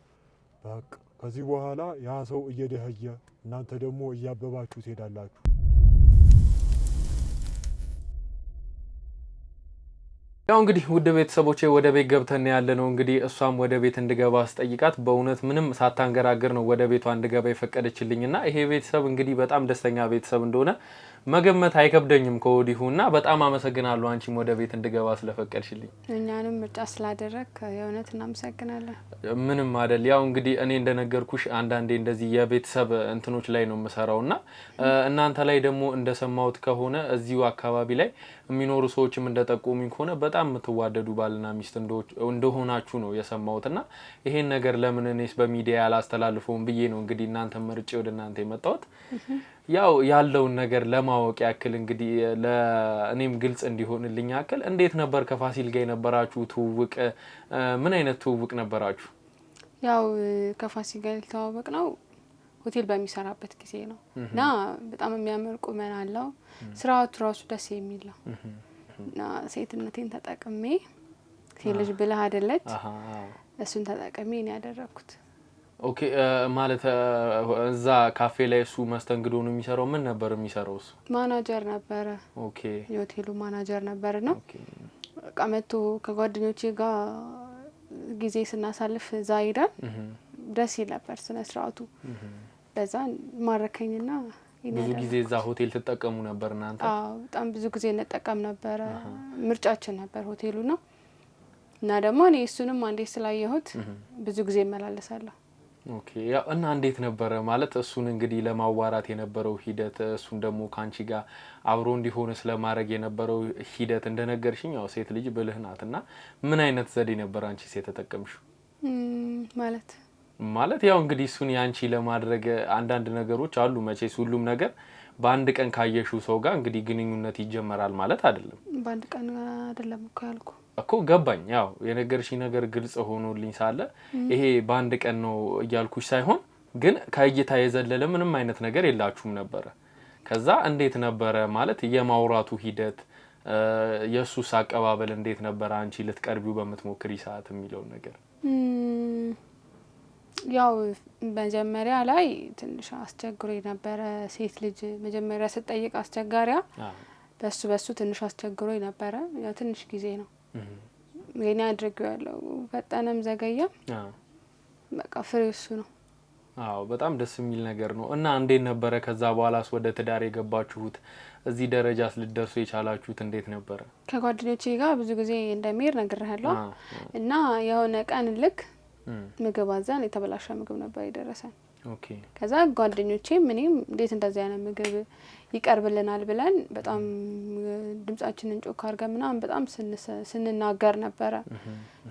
S3: በቃ ከዚህ በኋላ ያ ሰው እየደህየ እናንተ ደግሞ እያበባችሁ ትሄዳላችሁ። ያው እንግዲህ ውድ ቤተሰቦቼ ወደ ቤት ገብተን ያለ ነው። እንግዲህ እሷም ወደ ቤት እንድገባ አስጠይቃት በእውነት ምንም ሳታንገራግር ነው ወደ ቤቷ እንድገባ የፈቀደችልኝና ይሄ ቤተሰብ እንግዲህ በጣም ደስተኛ ቤተሰብ እንደሆነ መገመት አይከብደኝም ከወዲሁና በጣም አመሰግናለሁ አንቺም ወደ ቤት እንድገባ ስለፈቀድሽልኝ።
S2: እኛንም ምርጫ ስላደረክ የእውነት እናመሰግናለን።
S1: ምንም አይደል። ያው እንግዲህ እኔ እንደነገርኩሽ አንዳንዴ እንደዚህ የቤተሰብ እንትኖች ላይ ነው የምሰራውና እናንተ ላይ ደግሞ እንደሰማሁት ከሆነ እዚሁ አካባቢ ላይ የሚኖሩ ሰዎችም እንደጠቆሙኝ ከሆነ በጣም የምትዋደዱ ባልና ሚስት እንደሆናችሁ ነው የሰማሁትና ይሄን ነገር ለምን እኔስ በሚዲያ ያላስተላልፈውም ብዬ ነው እንግዲህ እናንተ መርጬ ወደ እናንተ የመጣሁት። ያው ያለውን ነገር ለማወቅ ያክል እንግዲህ ለእኔም ግልጽ እንዲሆንልኝ ያክል እንዴት ነበር ከፋሲል ጋር የነበራችሁ ትውውቅ? ምን አይነት ትውውቅ ነበራችሁ?
S2: ያው ከፋሲል ጋር የተዋወቅ ነው ሆቴል በሚሰራበት ጊዜ ነው እና በጣም የሚያምር ቁመና አለው። ስራው ራሱ ደስ የሚል ነው እና ሴትነቴን ተጠቅሜ ሴት ልጅ ብለህ አይደለች እሱን ተጠቅሜ ነው ያደረኩት።
S1: ኦኬ ማለት እዛ ካፌ ላይ እሱ መስተንግዶ ነው የሚሰራው? ምን ነበር የሚሰራው እሱ?
S2: ማናጀር ነበረ።
S1: ኦኬ
S2: የሆቴሉ ማናጀር ነበር ነው። ቀመቶ ከጓደኞቼ ጋር ጊዜ ስናሳልፍ እዛ ሄደን ደስ ይል ነበር ስነ ስርዓቱ። በዛ ማረከኝና
S1: ብዙ ጊዜ እዛ ሆቴል ተጠቀሙ ነበር እናንተ?
S2: አዎ በጣም ብዙ ጊዜ እንጠቀም ነበር። ምርጫችን ነበር ሆቴሉ ነው እና ደግሞ እኔ እሱንም አንዴ ስላየሁት ብዙ ጊዜ እመላለሳለሁ።
S1: ኦኬ ያው እና እንዴት ነበረ ማለት እሱን እንግዲህ ለማዋራት የነበረው ሂደት እሱን ደግሞ ካንቺ ጋር አብሮ እንዲሆን ስለማድረግ የነበረው ሂደት እንደነገርሽኝ ያው ሴት ልጅ ብልህ ናትና ምን አይነት ዘዴ ነበር አንቺ ሴት ተጠቀምሽው? ማለት ያው እንግዲህ እሱን ያንቺ ለማድረግ አንዳንድ ነገሮች አሉ መቼስ ሁሉም ነገር በአንድ ቀን ካየሽው ሰው ጋር እንግዲህ ግንኙነት ይጀመራል ማለት አይደለም።
S2: በአንድ ቀን አይደለም እኮ
S1: ገባኝ። ያው የነገርሽኝ ነገር ግልጽ ሆኖልኝ ሳለ ይሄ በአንድ ቀን ነው እያልኩሽ ሳይሆን ግን ከእይታ የዘለለ ምንም አይነት ነገር የላችሁም ነበረ። ከዛ እንዴት ነበረ ማለት የማውራቱ ሂደት የሱስ አቀባበል እንዴት ነበረ አንቺ ልትቀርቢው በመትሞክሪ ሰዓት የሚለው ነገር?
S2: ያው መጀመሪያ ላይ ትንሽ አስቸግሮኝ ነበረ። ሴት ልጅ መጀመሪያ ስትጠይቅ አስቸጋሪያ በሱ ትንሽ አስቸግሮኝ ነበረ። ያው ትንሽ ጊዜ ነው የኔ አድርገው ያለው ፈጠነም ዘገየም በቃ ፍሬው እሱ ነው።
S1: አዎ በጣም ደስ የሚል ነገር ነው። እና እንዴት ነበረ ከዛ በኋላስ ወደ ትዳር የገባችሁት? እዚህ ደረጃስ ልትደርሱ የቻላችሁት እንዴት ነበረ? ከጓደኞቼ
S2: ጋር ብዙ ጊዜ እንደሚሄድ ነግሬሃለሁ እና የሆነ ቀን ልክ ምግብ አዛን የተበላሸ ምግብ ነበር የደረሰን።
S1: ኦኬ
S2: ከዛ ጓደኞቼ ምንም እንዴት እንደዚህ አይነት ምግብ ይቀርብልናል ብለን በጣም ድምጻችንን ጮክ አድርገን ምናምን በጣም ስንናገር ነበረ።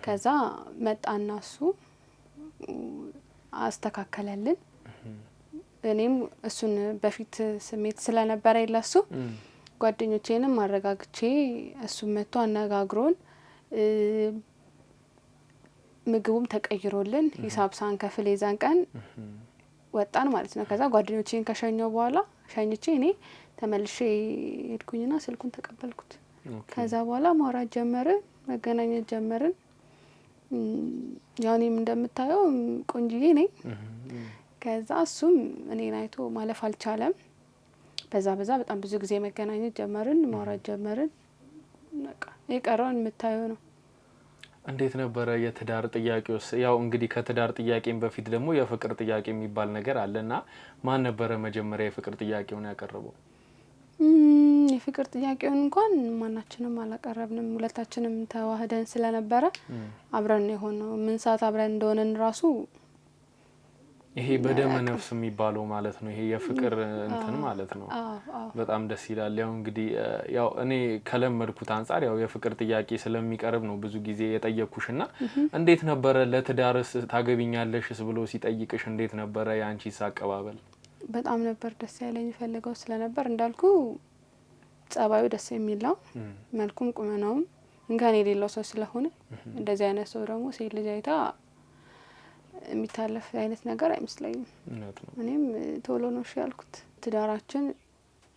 S2: ከዛ መጣና እሱ አስተካከለልን። እኔም እሱን በፊት ስሜት ስለነበረ ይላሱ ጓደኞቼንም ማረጋግቼ እሱ መጥቶ አነጋግሮን ምግቡም ተቀይሮልን ሂሳብ ሳንከፍል የዛን ቀን ወጣን ማለት ነው። ከዛ ጓደኞቼን ከሸኘው በኋላ ሸኝቼ እኔ ተመልሼ ሄድኩኝና ስልኩን ተቀበልኩት። ከዛ በኋላ ማውራት ጀመርን፣ መገናኘት ጀመርን። ያው እኔም እንደምታየው ቆንጆዬ ነኝ። ከዛ እሱም እኔን አይቶ ማለፍ አልቻለም። በዛ በጣም ብዙ ጊዜ መገናኘት ጀመርን፣ ማውራት ጀመርን። በቃ የቀረውን የምታየው ነው።
S1: እንዴት ነበረ የትዳር ጥያቄውስ? ያው እንግዲህ ከትዳር ጥያቄም በፊት ደግሞ የፍቅር ጥያቄ የሚባል ነገር አለና ማን ነበረ መጀመሪያ የፍቅር ጥያቄውን ያቀረበው?
S2: የፍቅር ጥያቄውን እንኳን ማናችንም አላቀረብንም። ሁለታችንም ተዋህደን ስለነበረ አብረን የሆነው ምን ሰዓት አብረን እንደሆነን ራሱ
S1: ይሄ በደመ ነፍስ የሚባለው ማለት ነው። ይሄ የፍቅር እንትን ማለት ነው። በጣም ደስ ይላል። ያው እንግዲህ ያው እኔ ከለመድኩት አንፃር ያው የፍቅር ጥያቄ ስለሚቀርብ ነው ብዙ ጊዜ የጠየቅኩሽና እንዴት ነበረ ለትዳርስ ታገቢኛለሽስ ብሎ ሲጠይቅሽ እንዴት ነበረ ያንቺስ አቀባበል?
S2: በጣም ነበር ደስ ያለኝ። ፈልገው ስለነበር እንዳልኩ ጸባዩ ደስ የሚል ነው። መልኩም ቁመናውም እንከን የሌለው ሰው ስለሆነ እንደዚህ አይነት ሰው ደግሞ ሴት ልጅ አይታ የሚታለፍ አይነት ነገር አይመስለኝም። እኔም ቶሎ ነው እሺ ያልኩት። ትዳራችን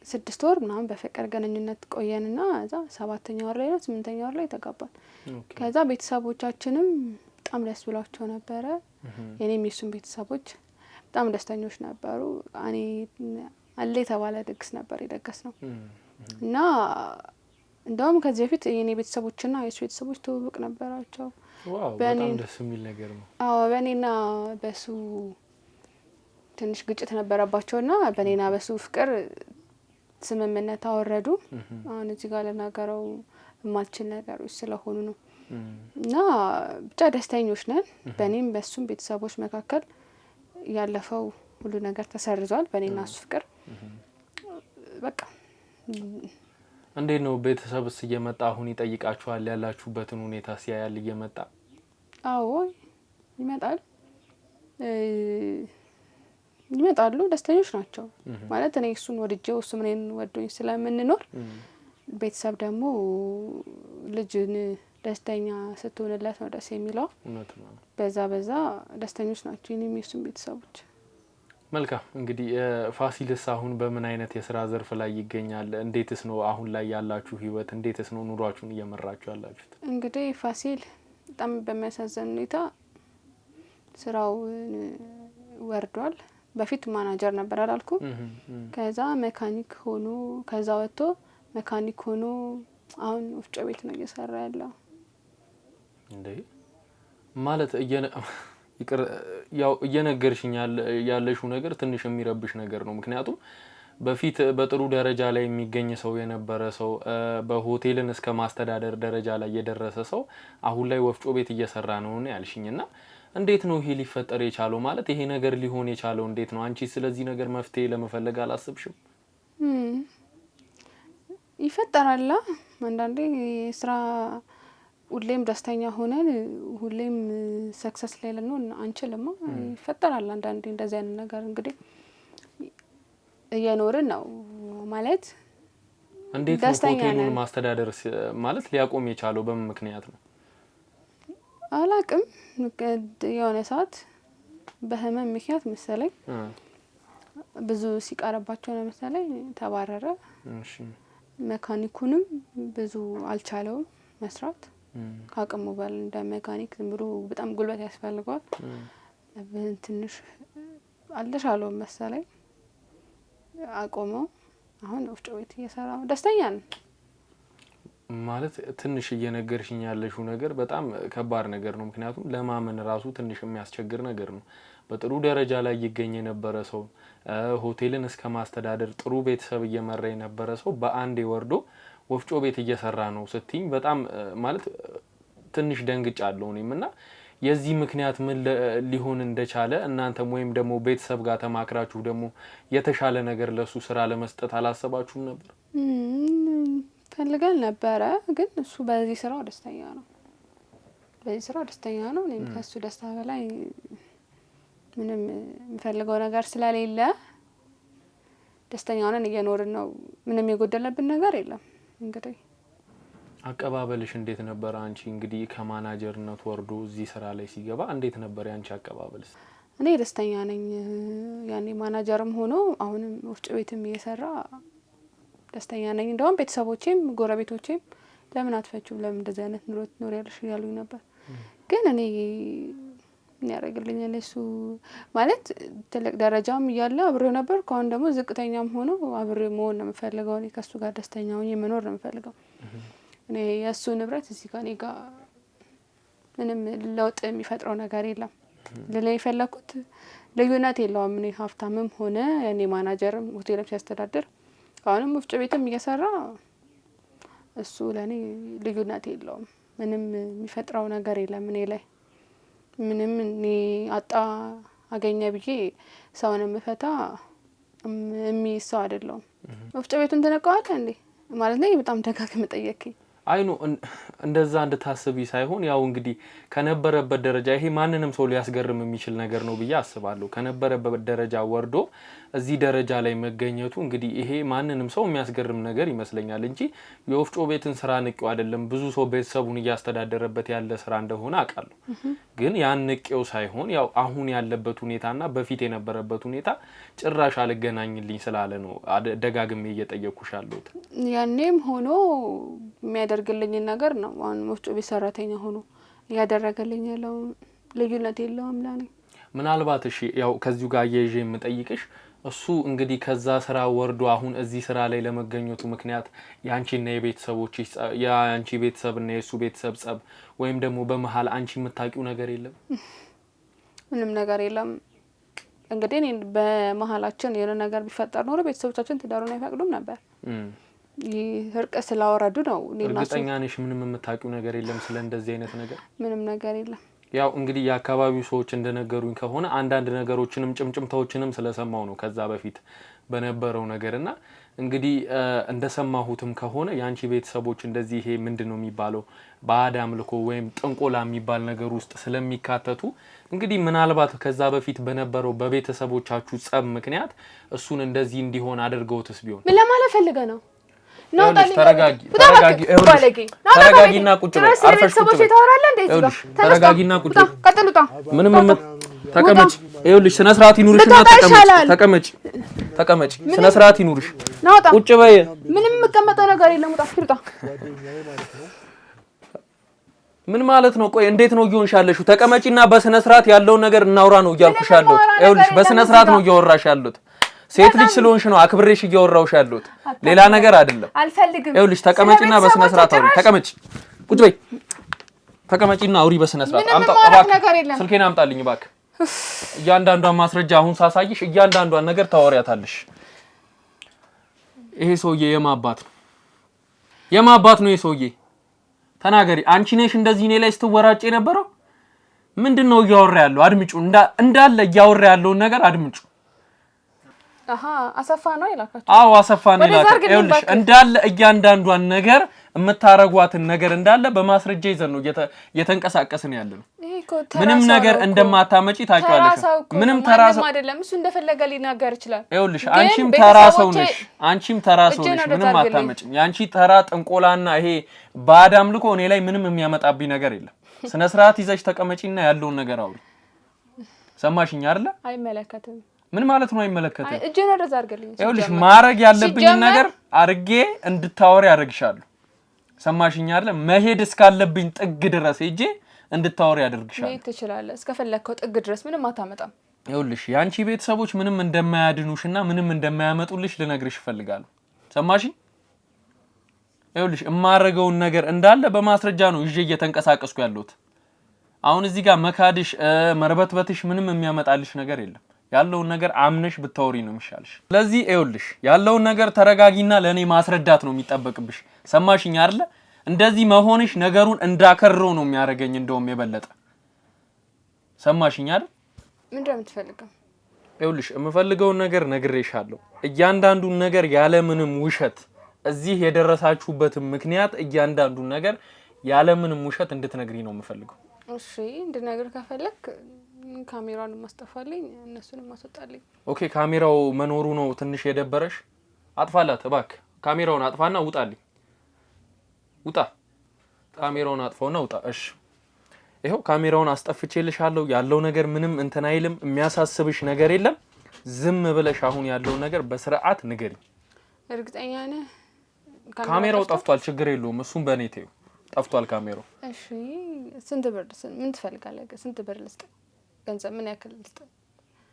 S2: 6 ወር ምናምን በፍቅር ግንኙነት ቆየንና እዛ 7ኛ ወር ላይ ነው 8ኛ ወር ላይ ተጋባን። ከዛ ቤተሰቦቻችንም በጣም ደስ ብሏቸው ነበረ። የኔም የሱም ቤተሰቦች በጣም ደስተኞች ነበሩ። እኔ አለ የተባለ ድግስ ነበር የደገስነው እና እንደውም ከዚህ በፊት የኔ ቤተሰቦችና የሱ ቤተሰቦች ትውውቅ ነበራቸው።
S1: ዋው በጣም ደስ የሚል ነገር ነው።
S2: አዎ በእኔና በሱ ትንሽ ግጭት ነበረባቸውና በእኔና በሱ ፍቅር ስምምነት አወረዱ። አሁን እዚህ ጋር ለናገረው የማልችል ነገሮች ስለሆኑ ነው። እና ብቻ ደስተኞች ነን። በእኔም በሱም ቤተሰቦች መካከል ያለፈው ሁሉ ነገር ተሰርዟል በእኔና እሱ ፍቅር። በቃ
S1: እንዴት ነው ቤተሰብስ እየመጣ አሁን ይጠይቃችኋል? ያላችሁበትን ሁኔታ ሲያያል እየመጣ?
S2: አዎ ይመጣሉ። ደስተኞች ናቸው ማለት እኔ እሱን ወድጄው እሱ እኔን ወዶኝ ስለምንኖር ቤተሰብ ደግሞ ልጅን ደስተኛ ስትሆንለት ነው ደስ የሚለው። በዛ ደስተኞች ናቸው የኔም የሱም ቤተሰቦች።
S1: መልካም እንግዲህ ፋሲልስ አሁን በምን አይነት የስራ ዘርፍ ላይ ይገኛል? እንዴትስ ነው አሁን ላይ ያላችሁ ህይወት? እንዴትስ ነው ኑሯችሁን እየመራችሁ ያላችሁት?
S2: እንግዲህ ፋሲል በጣም በሚያሳዝን ሁኔታ ስራው ወርዷል። በፊት ማናጀር ነበር አላልኩ? ከዛ ሜካኒክ ሆኖ ከዛ ወጥቶ ሜካኒክ ሆኖ አሁን ወፍጮ ቤት ነው እየሰራ ያለው።
S1: እንዴ ማለት ያው እየነገርሽኝ ያለሽው ነገር ትንሽ የሚረብሽ ነገር ነው። ምክንያቱም በፊት በጥሩ ደረጃ ላይ የሚገኝ ሰው የነበረ ሰው በሆቴልን እስከ ማስተዳደር ደረጃ ላይ የደረሰ ሰው አሁን ላይ ወፍጮ ቤት እየሰራ ነው ያልሽኝና እንዴት ነው ይሄ ሊፈጠር የቻለው? ማለት ይሄ ነገር ሊሆን የቻለው እንዴት ነው? አንቺ ስለዚህ ነገር መፍትሄ ለመፈለግ አላሰብሽም?
S2: ይፈጠራል አንዳንዴ ስራ ሁሌም ደስተኛ ሆነን ሁሌም ሰክሰስ ላይ ልንሆን አንችልም። ይፈጠራል አንዳንዴ እንደዚህ አይነት ነገር። እንግዲህ እየኖርን ነው ማለት
S1: እንዴት ነው ሆቴሉን ማስተዳደር ማለት ሊያቆም የቻለው በምን ምክንያት ነው?
S2: አላቅም። የሆነ ሰዓት በህመም ምክንያት መሰለኝ ብዙ ሲቀርባቸው ነው መሰለኝ ተባረረ። እሺ ሜካኒኩንም ብዙ አልቻለውም መስራት። ካቅሙ በላይ እንደ ሜካኒክ ዝም ብሎ በጣም ጉልበት ያስፈልገዋል። ትንሽ አልቻለውም መሰለኝ አቆመው። አሁን ወፍጮ ቤት እየሰራ ነው። ደስተኛ ነኝ። ማለት ትንሽ እየነገርሽኝ ያለሽው ነገር በጣም ከባድ ነገር ነው። ምክንያቱም ለማመን ራሱ ትንሽ የሚያስቸግር ነገር ነው። በጥሩ ደረጃ ላይ ይገኝ የነበረ ሰው ሆቴልን እስከ ማስተዳደር ጥሩ ቤተሰብ እየመራ የነበረ ሰው በአንዴ ወርዶ ወፍጮ ቤት እየሰራ ነው ስትይኝ በጣም ማለት ትንሽ ደንግጫለሁ እኔምና የዚህ ምክንያት ምን ሊሆን እንደቻለ እናንተም ወይም ደግሞ ቤተሰብ ጋር ተማክራችሁ ደግሞ የተሻለ ነገር ለሱ ስራ ለመስጠት አላሰባችሁም ነበር? ፈልገን ነበረ ግን እሱ በዚህ ስራው ደስተኛ ነው። በዚህ ስራው ደስተኛ ነው። እኔም ከሱ ደስታ በላይ ምንም የምፈልገው ነገር ስለሌለ ደስተኛ ሆነን እየኖርን ነው። ምንም የጎደለብን ነገር የለም። እንግዲህ
S1: አቀባበልሽ እንዴት ነበር? አንቺ እንግዲህ ከማናጀርነት ወርዶ እዚህ ስራ ላይ ሲገባ እንዴት ነበር ያንቺ አቀባበልስ?
S2: እኔ ደስተኛ ነኝ። ያኔ ማናጀርም ሆኖ አሁንም ወፍጮ ቤትም እየሰራ ደስተኛ ነኝ። እንደውም ቤተሰቦቼም ጎረቤቶቼም ለምን አትፈቹም፣ ለምን እንደዚህ አይነት ኑሮ ትኖሪያለሽ እያሉኝ ነበር። ግን እኔ ምን ያደርግልኛል እሱ ማለት ትልቅ ደረጃም እያለ አብሬው ነበር። አሁን ደግሞ ዝቅተኛም ሆኖ አብሬው መሆን ነው የምፈልገው። እኔ ከሱ ጋር ደስተኛ ሆኜ መኖር ነው የምፈልገው። እኔ የእሱ ንብረት እዚህ ጋር እኔ ጋር ምንም ለውጥ የሚፈጥረው ነገር የለም። ለላ የፈለኩት ልዩነት የለውም። እኔ ሀብታምም ሆነ እኔ ማናጀርም ሆቴልም ሲያስተዳድር አሁንም ወፍጮ ቤትም እየሰራ እሱ ለኔ ልዩነት የለውም። ምንም የሚፈጥረው ነገር የለም እኔ ላይ። ምንም እኔ አገኘ ብዬ ሰውን የምፈታ የሚሰው አይደለሁም። ወፍጮ ቤቱን ተነቀዋለ እንዴ ማለት ነው። በጣም ደጋግመህ ጠየቅኝ።
S1: አይኑ እንደዛ እንድታስቢ ሳይሆን ያው እንግዲህ ከነበረበት ደረጃ ይሄ ማንንም ሰው ሊያስገርም የሚችል ነገር ነው ብዬ አስባለሁ። ከነበረበት ደረጃ ወርዶ እዚህ ደረጃ ላይ መገኘቱ እንግዲህ ይሄ ማንንም ሰው የሚያስገርም ነገር ይመስለኛል እንጂ የወፍጮ ቤትን ስራ ንቄው አይደለም። ብዙ ሰው ቤተሰቡን እያስተዳደረበት ያለ ስራ እንደሆነ አውቃለሁ። ግን ያን ንቄው ሳይሆን ያው አሁን ያለበት ሁኔታና በፊት የነበረበት ሁኔታ ጭራሽ አልገናኝልኝ ስላለ ነው ደጋግሜ እየጠየቅኩሽ ያለሁት።
S2: ያኔም ሆኖ የሚያደርግልኝ ነገር ነው። አሁን ወፍጮ ቤት ሰራተኛ ሆኖ ያደረገልኝ ያለው ልዩነት የለውም ለኔ። ምናልባት
S1: እሺ ያው ከዚሁ ጋር እየይዤ የምጠይቅሽ እሱ እንግዲህ ከዛ ስራ ወርዶ አሁን እዚህ ስራ ላይ ለመገኘቱ ምክንያት ያንቺና የቤተሰቦች ያንቺ ቤተሰብና የሱ ቤተሰብ ጸብ ወይም ደግሞ በመሃል አንቺ የምታውቂው ነገር የለም?
S2: ምንም ነገር የለም። እንግዲህ እኔ በመሃላችን የሆነ ነገር ቢፈጠር ኖሮ ቤተሰቦቻችን ትዳሩን አይፈቅዱም ነበር። እርቅ ስላወረዱ ነው።
S1: እርግጠኛ ነሽ ምንም የምታውቂው ነገር የለም ስለ እንደዚህ አይነት ነገር?
S2: ምንም ነገር የለም።
S1: ያው እንግዲህ የአካባቢው ሰዎች እንደነገሩኝ ከሆነ አንዳንድ ነገሮችንም ጭምጭምታዎችንም ስለሰማው ነው ከዛ በፊት በነበረው ነገርና እንግዲህ እንደሰማሁትም ከሆነ ያንቺ ቤተሰቦች እንደዚህ ይሄ ምንድነው የሚባለው ባዕድ አምልኮ ወይም ጥንቆላ የሚባል ነገር ውስጥ ስለሚካተቱ እንግዲህ ምናልባት ከዛ በፊት በነበረው በቤተሰቦቻችሁ ጸብ ምክንያት እሱን እንደዚህ እንዲሆን አድርገውትስ ቢሆን
S2: ምን ለማለት ፈልገህ ነው?
S1: ተረጋጊና ቁጭ በይ። አርፈሽ ቁጭ በይ። ተረጋጊና ቁጭ በይ።
S2: ቀጥሉታ
S1: ምንም ተቀመጭ። ይኸውልሽ ስነ ስርዓት ይኑርሽና ተቀመጭ። ተቀመጭ። ስነ ስርዓት ይኑርሽ። ቁጭ በይ።
S2: ምንም የምቀመጠው ነገር የለም። ውጣ።
S1: ምን ማለት ነው? ቆይ እንዴት ነው እየሆንሽ ያለሽው? ተቀመጪና በስነ ስርዓት ያለውን ነገር እናውራ ነው እያልኩሽ ያለሁት። ይኸውልሽ በስነ ስርዓት ነው እያወራሽ ያለሁት። ሴት ልጅ ስለሆንሽ ነው አክብሬሽ እያወራሁሽ ያለሁት፣ ሌላ ነገር አይደለም።
S2: አልፈልግም።
S1: ይኸውልሽ ተቀመጪና በስነ ስርዓት አውሪ። ተቀመጪ፣ ቁጭ በይ። ተቀመጪና አውሪ በስነ ስርዓት። አምጣ እባክህ፣ ስልኬን አምጣልኝ እባክህ። እያንዳንዷን ማስረጃ አሁን ሳሳይሽ እያንዳንዷን ነገር ታወሪያታለሽ። ይሄ ሰውዬ የማባት ነው? የማባት ነው ይሄ ሰውዬ? ተናገሪ። አንቺ ነሽ እንደዚህ እኔ ላይ ስትወራጭ የነበረው? ምንድነው እያወራ ያለው? አድምጩ፣ እንዳለ እያወራ ያለውን ነገር አድምጩ።
S2: አሰፋ ነው ይላካችሁ?
S1: አዎ አሰፋ ነው ይላካችሁ። ይኸውልሽ እንዳለ እያንዳንዷን ነገር የምታረጓትን ነገር እንዳለ በማስረጃ ይዘን ነው እየተንቀሳቀስን ያለነው። ምንም ነገር እንደማታመጪ ታውቂዋለሽ። ምንም ተራሰው
S2: አይደለም እሱ እንደፈለገ ሊናገር ይችላል።
S1: ይኸውልሽ አንቺም ተራሰው ነሽ፣ ምንም አታመጪም። ያንቺ ተራ ጥንቆላና ይሄ ባዕድ አምልኮ እኔ ላይ ምንም የሚያመጣብኝ ነገር የለም። ስነ ስርዓት ይዘሽ ተቀመጪና ያለውን ነገር አውሪ። ሰማሽኝ አይደለ?
S2: አይመለከትም።
S1: ምን ማለት ነው አይመለከትም?
S2: እጄን ወደዛ አድርግልኝ።
S1: ይኸውልሽ ማረግ ያለብኝ ነገር አርጌ እንድታወሪ ያደርግሻለሁ። ሰማሽኝ አይደለ? መሄድ እስካለብኝ ጥግ ድረስ ሄጄ እንድታወሪ ያደርግሻለሁ።
S2: መሄድ ትችላለህ እስከፈለከው ጥግ ድረስ፣ ምንም አታመጣም።
S1: ይኸውልሽ ያንቺ ቤተሰቦች ምንም እንደማያድኑሽና ምንም እንደማያመጡልሽ ልነግርሽ እፈልጋለሁ። ሰማሽኝ? ይኸውልሽ የማረገውን ነገር እንዳለ በማስረጃ ነው ይዤ እየተንቀሳቀስኩ ያለሁት። አሁን እዚህ ጋር መካድሽ መርበትበትሽ ምንም የሚያመጣልሽ ነገር የለም። ያለውን ነገር አምነሽ ብታወሪ ነው የሚሻልሽ። ስለዚህ ይኸውልሽ ያለውን ነገር ተረጋጊና ለኔ ማስረዳት ነው የሚጠበቅብሽ። ሰማሽኝ አይደለ? እንደዚህ መሆንሽ ነገሩን እንዳከረው ነው የሚያደርገኝ እንደውም የበለጠ። ሰማሽኝ አይደል?
S2: ምንድነው የምትፈልገው?
S1: ይኸውልሽ የምፈልገውን ነገር ነግሬሻለሁ። እያንዳንዱን ነገር ያለ ምንም ውሸት እዚህ የደረሳችሁበትን ምክንያት እያንዳንዱን ነገር ያለ ምንም ውሸት እንድትነግሪ ነው የምፈልገው።
S2: እሺ እንድነግር ከፈለክ ካሜራውን ማስጠፋልኝ እነሱንም ማስወጣልኝ።
S4: ኦኬ ካሜራው መኖሩ ነው ትንሽ የደበረሽ? አጥፋላት እባክህ። ካሜራውን አጥፋና ውጣልኝ። ውጣ። ካሜራውን አጥፋውና ውጣ። እሺ ይሄው ካሜራውን አስጠፍቼልሻለሁ። ያለው ነገር ምንም እንትን አይልም። የሚያሳስብሽ ነገር የለም። ዝም ብለሽ አሁን ያለው ነገር በስርዓት ንገሪ።
S2: እርግጠኛ ነህ?
S4: ካሜራው ጠፍቷል። ችግር የለውም። እሱም በኔ ተይው። ጠፍቷል ካሜራው።
S2: እሺ ስንት ብር ምን ትፈልጋለህ? ስንት ብር ልስጥ? ገንዘብ ምን ያክል ልስጥ?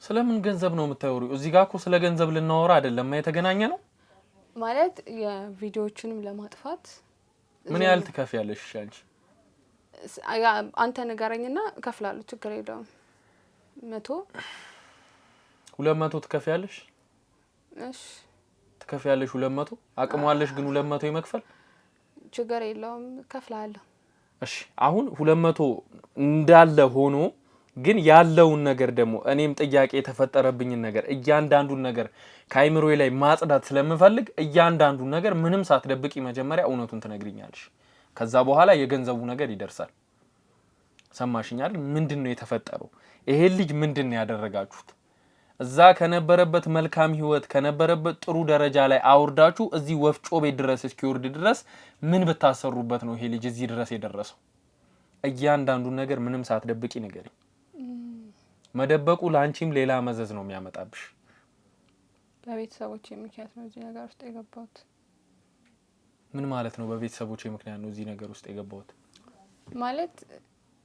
S4: ስለምን ገንዘብ ነው የምታወሪው? እዚህ ጋር እኮ ስለ ገንዘብ ልናወራ አይደለም የተገናኘ ነው።
S2: ማለት የቪዲዮዎቹንም ለማጥፋት
S4: ምን ያህል ትከፍያለሽ አንቺ?
S2: አንተ ንገረኝና እከፍላለሁ። ችግር የለውም። 100
S4: 200 ትከፍያለሽ?
S2: እሺ
S4: ትከፍያለሽ 200? አቅሙ አለሽ ግን 200 ይመክፈል?
S2: ችግር የለውም እከፍላለሁ።
S4: እሺ አሁን 200 እንዳለ ሆኖ ግን ያለውን ነገር ደግሞ እኔም ጥያቄ የተፈጠረብኝን ነገር እያንዳንዱን ነገር ካይምሮዬ ላይ ማጽዳት ስለምፈልግ እያንዳንዱን ነገር ምንም ሳትደብቂ መጀመሪያ እውነቱን ትነግሪኛለሽ። ከዛ በኋላ የገንዘቡ ነገር ይደርሳል። ሰማሽኝ አይደል? ምንድነው የተፈጠረው? ይሄ ልጅ ምንድነው ያደረጋችሁት? እዛ ከነበረበት መልካም ህይወት ከነበረበት ጥሩ ደረጃ ላይ አውርዳችሁ እዚህ ወፍጮ ቤት ድረስ እስኪወርድ ድረስ ምን ብታሰሩበት ነው ይሄ ልጅ እዚህ ድረስ የደረሰው? እያንዳንዱን ነገር ምንም ሳትደብቂ ንገሪኝ። መደበቁ ላንቺም ሌላ መዘዝ ነው የሚያመጣብሽ።
S2: በቤተሰቦቼ ምክንያት ነው እዚህ ነገር ውስጥ የገባሁት።
S4: ምን ማለት ነው? በቤተሰቦቼ ምክንያት ነው እዚህ ነገር ውስጥ የገባሁት
S2: ማለት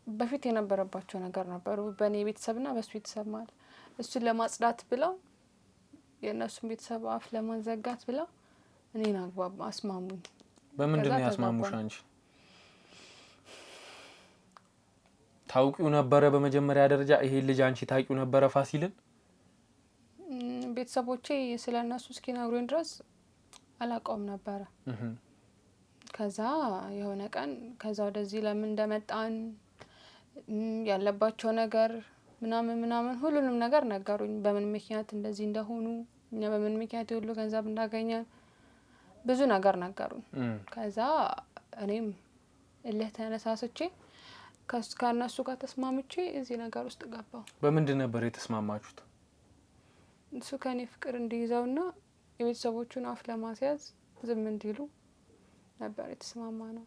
S2: በፊት የነበረባቸው ነገር ነበሩ በእኔ ቤተሰብና በሱ ቤተሰብ ማለት እሱን ለማጽዳት ብለው የእነሱን ቤተሰብ አፍ ለማዘጋት ብለው እኔን አስማሙኝ።
S4: በምንድን ነው ያስማሙሽ አንቺ? ታውቂው ነበረ? በመጀመሪያ ደረጃ ይሄ ልጅ አንቺ ታውቂው ነበረ ፋሲልን?
S2: ቤተሰቦቼ ስለነሱ እስኪነግሩኝ ድረስ አላውቀውም ነበረ። ከዛ የሆነ ቀን ከዛ ወደዚህ ለምን እንደመጣን ያለባቸው ነገር ምናምን ሁሉንም ነገር ነገሩኝ። በምን ምክንያት እንደዚህ እንደሆኑ እኛ በምን ምክንያት ሁሉ ገንዘብ እንዳገኘን ብዙ ነገር ነገሩኝ። ከዛ እኔም እልህ ተነሳስቼ ከነሱ ጋር ተስማምቼ እዚህ ነገር ውስጥ ገባሁ። በምንድን
S4: ነበር የተስማማችሁት?
S2: እሱ ከኔ ፍቅር እንዲይዘውና የቤተሰቦቹን አፍ ለማስያዝ ዝም እንዲሉ ነበር የተስማማ ነው።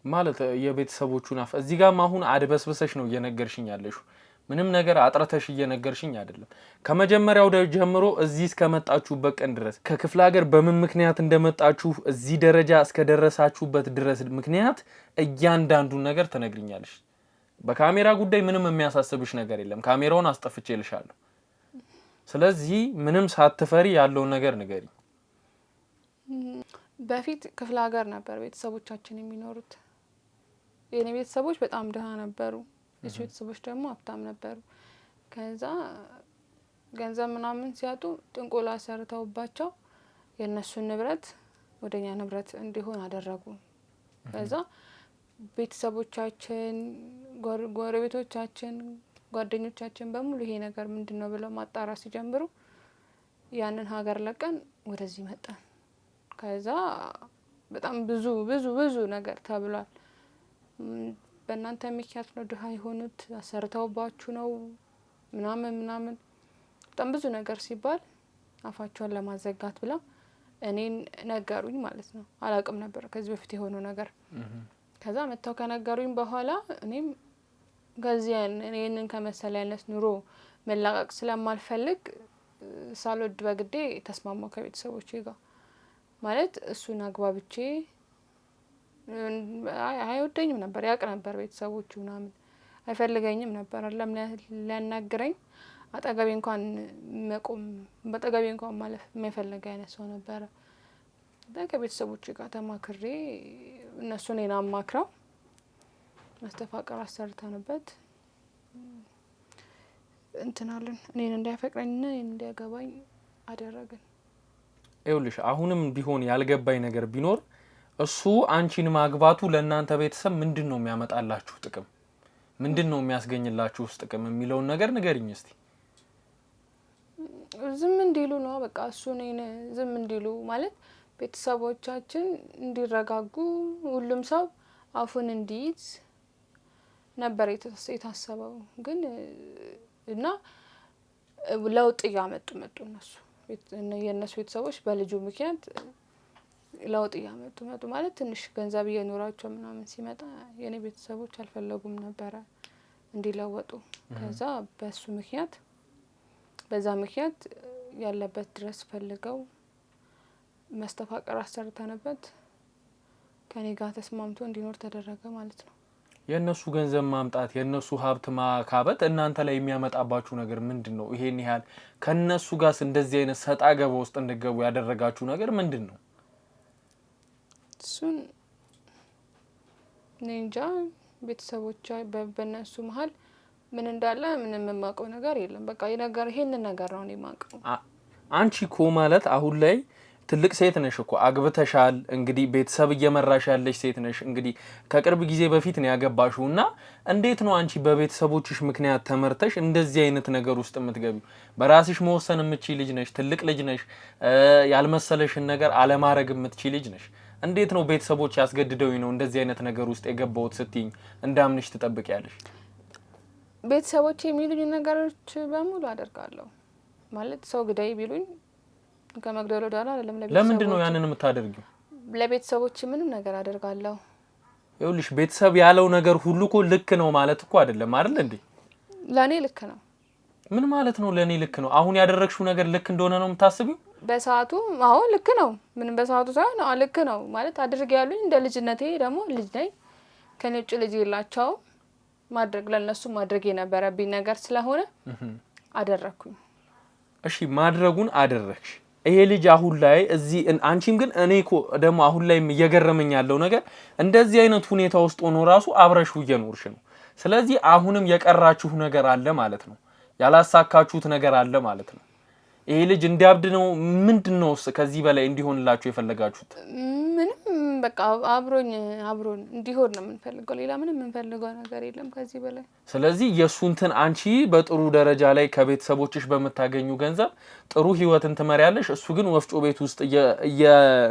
S4: ማለት የቤተሰቦቹን አፍ እዚህ ጋር አሁን አድበስብሰሽ ነው እየነገርሽኝ ያለሽው። ምንም ነገር አጥረተሽ እየነገርሽኝ አይደለም። ከመጀመሪያው ጀምሮ እዚህ እስከመጣችሁበት ቀን ድረስ ከክፍለ ሀገር በምን ምክንያት እንደመጣችሁ እዚህ ደረጃ እስከደረሳችሁበት ድረስ ምክንያት እያንዳንዱን ነገር ትነግሪኛለሽ። በካሜራ ጉዳይ ምንም የሚያሳስብሽ ነገር የለም። ካሜራውን አስጠፍቼልሻለሁ። ስለዚህ ምንም ሳትፈሪ ያለውን ነገር ንገሪ።
S2: በፊት ክፍለ ሀገር ነበር ቤተሰቦቻችን የሚኖሩት። የኔ ቤተሰቦች በጣም ደሃ ነበሩ። የሱ ቤተሰቦች ደግሞ ሀብታም ነበሩ። ከዛ ገንዘብ ምናምን ሲያጡ ጥንቆላ ሰርተውባቸው የነሱን ንብረት ወደኛ ንብረት እንዲሆን አደረጉ። ከዛ ቤተሰቦቻችን፣ ጎረቤቶቻችን፣ ጓደኞቻችን በሙሉ ይሄ ነገር ምንድነው ብለው ማጣራት ሲጀምሩ ያንን ሀገር ለቀን ወደዚህ መጣን። ከዛ በጣም ብዙ ነገር ተብሏል። በእናንተ ምክንያት ነው ድሃ የሆኑት፣ አሰርተውባችሁ ነው ምናምን በጣም ብዙ ነገር ሲባል አፋቸውን ለማዘጋት ብለው እኔን ነገሩኝ ማለት ነው። አላውቅም ነበር ከዚህ በፊት የሆነው ነገር። ከዛ መተው ከነገሩኝ በኋላ እኔም ከዚህ እኔን ከመሰለ አይነት ኑሮ መላቀቅ ስለማልፈልግ ሳልወድ በግዴ ተስማማው ከቤተሰቦቼ ጋር። ማለት እሱን አግባብቼ አይወደኝም ነበር፣ ያውቅ ነበር ቤተሰቦቹ ምናምን አይፈልገኝም ነበር። ለምን ሊያናግረኝ አጠገቤ እንኳን መቆም በጠገቤ እንኳን ማለፍ የማይፈልግ አይነት ሰው ነበረ። ከቤተሰቦቼ ጋር ተማክሬ እነሱ እኔን አማክረው መስተፋቅር አሰርተንበት እንትናለን እኔን እንዳይፈቅረኝና እኔን እንዲያገባኝ አደረግን።
S4: ይኸውልሽ አሁንም ቢሆን ያልገባኝ ነገር ቢኖር እሱ አንቺን ማግባቱ ለእናንተ ቤተሰብ ምንድነው የሚያመጣላችሁ ጥቅም? ምንድነው የሚያስገኝላችሁ ጥቅም የሚለውን ነገር ንገሪኝ እስቲ።
S2: ዝም እንዲሉ ነው በቃ። እሱ እኔን ዝም እንዲሉ ማለት ቤተሰቦቻችን እንዲረጋጉ፣ ሁሉም ሰው አፉን እንዲይዝ ነበር የታሰበው። ግን እና ለውጥ ያመጡ እነሱ የነሱ ቤተሰቦች በልጁ ምክንያት ለውጥ ያመጡ ማለት ትንሽ ገንዘብ እየኖራቸው ምናምን ሲመጣ የኔ ቤተሰቦች አልፈለጉም ነበር እንዲለወጡ ከዛ በዛ ምክንያት ያለበት ድረስ ፈልገው መስተፋቀር አሰርተንበት ከኔ ጋር ተስማምቶ እንዲኖር ተደረገ ማለት ነው።
S4: የነሱ ገንዘብ ማምጣት የነሱ ሀብት ማካበት እናንተ ላይ የሚያመጣባችሁ ነገር ምንድነው? ይሄን ያህል ከነሱ ጋር እንደዚህ አይነት ሰጣ ገባ ውስጥ እንድገቡ ያደረጋችሁ ነገር ምንድነው?
S2: እሱን እንጃ ቤተሰቦች በእነሱ መሀል ምን እንዳለ ምንም የማውቀው ነገር የለም። በቃ ይሄንን ነገር ነው እኔ የማውቀው።
S4: አንቺ እኮ ማለት አሁን ላይ ትልቅ ሴት ነሽ እኮ አግብተሻል። እንግዲህ ቤተሰብ እየመራሽ ያለሽ ሴት ነሽ። እንግዲህ ከቅርብ ጊዜ በፊት ነው ያገባሽውና እንዴት ነው አንቺ በቤተሰቦችሽ ምክንያት ተመርተሽ እንደዚህ አይነት ነገር ውስጥ የምትገቢው? በራስሽ መወሰን የምትችይ ልጅ ነሽ። ትልቅ ልጅ ነሽ። ያልመሰለሽን ነገር አለማድረግ የምትችይ ልጅ ነሽ። እንዴት ነው ቤተሰቦች ያስገድደውኝ ነው እንደዚህ አይነት ነገር ውስጥ የገባሁት ስትይኝ እንዳምንሽ ትጠብቂያለሽ?
S2: ቤተሰቦች የሚሉኝ ነገሮች በሙሉ አደርጋለሁ ማለት ሰው ግዳይ ቢሉኝ ከመግደሉ ዳራ
S4: ለምንድን ነው ያንን የምታደርጊው?
S2: ለቤተሰቦች ምንም ነገር አደርጋለሁ።
S4: ይኸውልሽ ቤተሰብ ያለው ነገር ሁሉ እኮ ልክ ነው ማለት እኮ አይደለም አይደል እንዴ?
S2: ለኔ ልክ ነው።
S4: ምን ማለት ነው ለኔ ልክ ነው? አሁን ያደረግሽው ነገር ልክ እንደሆነ ነው የምታስቢው?
S2: በሰዓቱ አዎ ልክ ነው። ምንም በሰዓቱ ሳይሆን ልክ ነው ማለት አድርጌ ያሉኝ እንደ ልጅነቴ ደግሞ ልጅ ነኝ። ከኔ ውጭ ልጅ የላቸው ማድረግ ለነሱ ማድረግ የነበረብኝ ነገር ስለሆነ አደረኩኝ።
S4: እሺ ማድረጉን አደረግሽ። ይሄ ልጅ አሁን ላይ እዚህ አንቺም ግን እኔ እኮ ደግሞ አሁን ላይ እየገረመኝ ያለው ነገር እንደዚህ አይነት ሁኔታ ውስጥ ሆኖ ራሱ አብረሽ እየኖርሽ ነው። ስለዚህ አሁንም የቀራችሁ ነገር አለ ማለት ነው። ያላሳካችሁት ነገር አለ ማለት ነው። ይሄ ልጅ እንዲያብድ ነው ምንድነው ከዚህ በላይ እንዲሆንላችሁ የፈለጋችሁት?
S2: ምንም በቃ አብሮን እንዲሆን ነው የምንፈልገው። ሌላ ምንም የምንፈልገው ነገር የለም ከዚህ በላይ።
S4: ስለዚህ የሱንትን አንቺ በጥሩ ደረጃ ላይ ከቤተሰቦችሽ በመታገኙ ገንዘብ ጥሩ ህይወትን ትመሪያለሽ። እሱ ግን ወፍጮ ቤት ውስጥ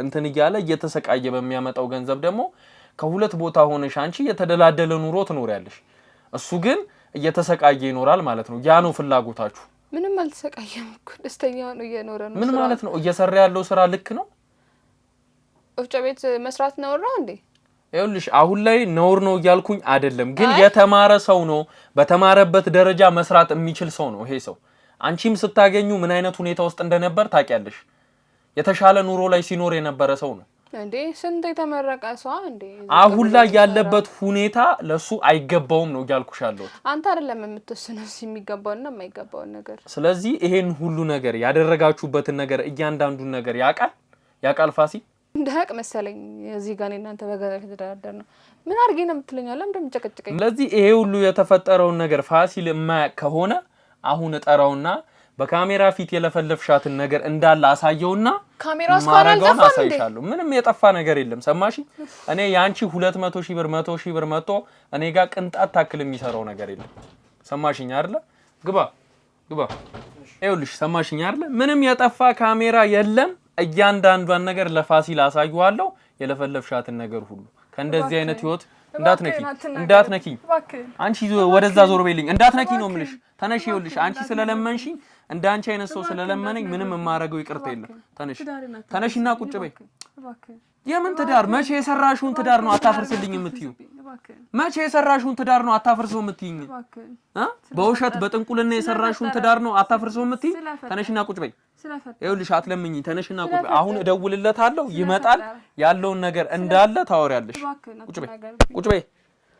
S4: እንትን እያለ እየተሰቃየ በሚያመጣው ገንዘብ ደግሞ ከሁለት ቦታ ሆነሽ አንቺ የተደላደለ ኑሮ ትኖሪያለሽ። እሱ ግን እየተሰቃየ ይኖራል ማለት ነው። ያ ነው ፍላጎታችሁ?
S2: ምንም አልተሰቃየም እኮ ደስተኛ ነው እየኖረ ነው።
S4: ምን ማለት ነው? እየሰራ ያለው ስራ ልክ ነው?
S2: ወፍጮ ቤት መስራት ነውር ነው እንዴ?
S4: ይኸውልሽ አሁን ላይ ነውር ነው እያልኩኝ አይደለም፣ ግን የተማረ ሰው ነው። በተማረበት ደረጃ መስራት የሚችል ሰው ነው ይሄ ሰው። አንቺም ስታገኙ ምን አይነት ሁኔታ ውስጥ እንደነበር ታውቂያለሽ። የተሻለ ኑሮ ላይ ሲኖር የነበረ ሰው ነው
S2: እንዴ። ስንት የተመረቀ ሰው እንዴ።
S4: አሁን ላይ ያለበት ሁኔታ ለሱ አይገባውም ነው እያልኩሻለሁ።
S2: አንተ አይደለም የምትወስነው የሚገባውና የማይገባው ነገር።
S4: ስለዚህ ይሄን ሁሉ ነገር ያደረጋችሁበትን ነገር እያንዳንዱን ነገር ያቃል ፋሲል
S2: እንደሀቅ መሰለኝ። እዚህ ጋር እናንተ በጋራ ተደራደር ነው ምን አርጌ ነው የምትለኛው? ለምን እንደምጨቀጭቀኝ?
S4: ስለዚህ ይሄ ሁሉ የተፈጠረውን ነገር ፋሲል የማያውቅ ከሆነ አሁን እጠራውና በካሜራ ፊት የለፈለፍሻትን ነገር እንዳለ አሳየውና
S2: ካሜራው አሳይሻለሁ።
S4: ምንም የጠፋ ነገር የለም። ሰማሽ? እኔ ያንቺ 200 ሺህ ብር 100 ሺህ ብር መጥቶ እኔ ጋር ቅንጣት ታክል የሚሰራው ነገር የለም። ሰማሽኝ አይደለ? ግባ ይኸውልሽ፣ ሰማሽኝ አይደለ? ምንም የጠፋ ካሜራ የለም። እያንዳንዷን ነገር ለፋሲል አሳየዋለሁ። የለፈለፍሻትን ነገር ሁሉ ከእንደዚህ አይነት ህይወት እንዳትነኪኝ አንቺ ወደዛ ዞር በይልኝ። እንዳትነኪኝ ነው የምልሽ። ተነሽ። ይኸውልሽ አንቺ ስለለመንሽኝ እንዳንቺ አይነት ሰው ስለለመነኝ ምንም የማረገው ይቅርታ የለም። ተነሽና ቁጭ በይ። የምን ትዳር? መቼ የሰራሽውን ትዳር ነው አታፈርስልኝ የምትዩ? መቼ የሰራሽውን ትዳር ነው አታፈርሰው የምትይኝ? በውሸት በጥንቁልና የሰራሽውን ትዳር ነው አታፈርሰው የምትይ? ተነሽና ቁጭ በይ። ይኸውልሽ አትለምኝ። ተነሽና ቁጭ በይ። አሁን እደውልለታለሁ፣ ይመጣል። ያለውን ነገር እንዳለ ታወሪያለሽ። ቁጭ በይ።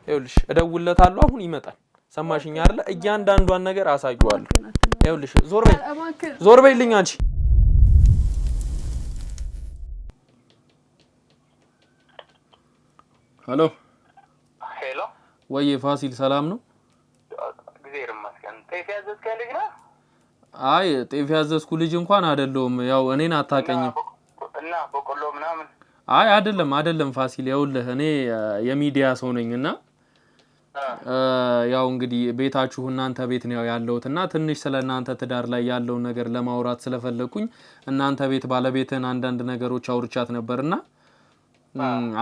S4: ይኸውልሽ እደውልለታለሁ፣ አሁን ይመጣል። ሰማሽኝ አይደለ? እያንዳንዷን ነገር አሳየዋለሁ። ይኸውልሽ ዞር በይልኝ አንቺ። ሄሎ ወይ ፋሲል ሰላም ነው?
S5: እግዚአብሔር ይመስገን። ጤፍ ያዘዝከኝ ልጅ ነህ?
S4: አይ ጤፍ ያዘዝኩ ልጅ እንኳን አይደለሁም። ያው እኔን አታውቀኝም
S5: እና በቆሎ ምናምን?
S4: አይ አይደለም ፋሲል፣ ይኸውልህ እኔ የሚዲያ ሰው ነኝና ያው እንግዲህ ቤታችሁ እናንተ ቤት ነው ያለውትና ትንሽ ስለናንተ ትዳር ላይ ያለውን ነገር ለማውራት ስለፈለኩኝ እናንተ ቤት ባለቤትን አንዳንድ ነገሮች አውርቻት ነበርና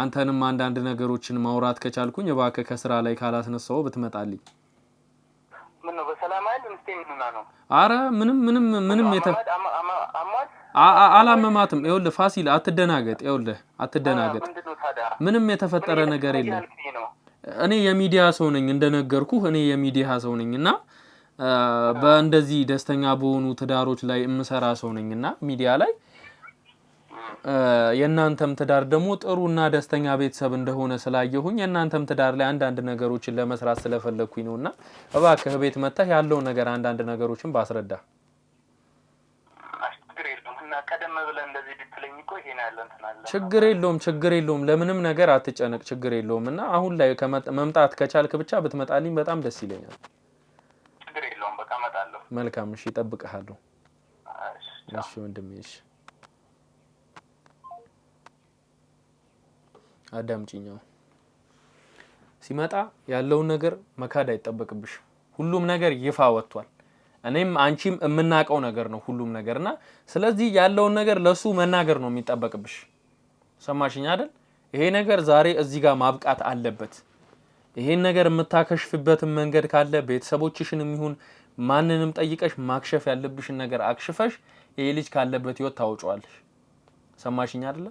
S4: አንተንም አንዳንድ ነገሮችን ማውራት ከቻልኩኝ እባክህ ከስራ ላይ ካላስነሳው ብትመጣልኝ።
S5: ምን ነው በሰላም አይደል? እስቲ ምንና ነው?
S4: አረ ምንም አላመማትም። ይኸውልህ ፋሲል አትደናገጥ። ይኸውልህ አትደናገጥ። ምንም የተፈጠረ ነገር የለም። እኔ የሚዲያ ሰው ነኝ እንደነገርኩህ እኔ የሚዲያ ሰው ነኝና በእንደዚህ ደስተኛ በሆኑ ትዳሮች ላይ እምሰራ ሰው ነኝና ሚዲያ ላይ የእናንተም ትዳር ደግሞ ጥሩና ደስተኛ ቤተሰብ እንደሆነ ስላየሁኝ የእናንተም ትዳር ላይ አንዳንድ ነገሮችን ለመስራት ስለፈለኩኝ ነውና እባክህ ቤት መጥተህ ያለው ነገር አንዳንድ ነገሮችን ባስረዳ። ችግር የለውም ለምንም ነገር አትጨነቅ ችግር የለውምና አሁን ላይ መምጣት ከቻልክ ብቻ ብትመጣልኝ በጣም ደስ ይለኛል።
S5: ችግር የለውም በቃ እመጣለሁ።
S4: መልካም እሺ እጠብቅሃለሁ። እሺ ወንድሜ እሺ አዳምጪኛው ሲመጣ ያለውን ነገር መካድ አይጠበቅብሽ። ሁሉም ነገር ይፋ ወጥቷል። እኔም አንቺም የምናቀው ነገር ነው ሁሉም ነገርና ስለዚህ ያለውን ነገር ለሱ መናገር ነው የሚጠበቅብሽ። ሰማሽኝ አይደል? ይሄ ነገር ዛሬ እዚህ ጋር ማብቃት አለበት። ይሄን ነገር የምታከሽፍበት መንገድ ካለ ቤተሰቦችሽንም ይሁን ማንንም ጠይቀሽ ማክሸፍ ያለብሽን ነገር አክሽፈሽ ይሄ ልጅ ካለበት ይወጣ ታውጫዋለሽ። ሰማሽኝ አይደል?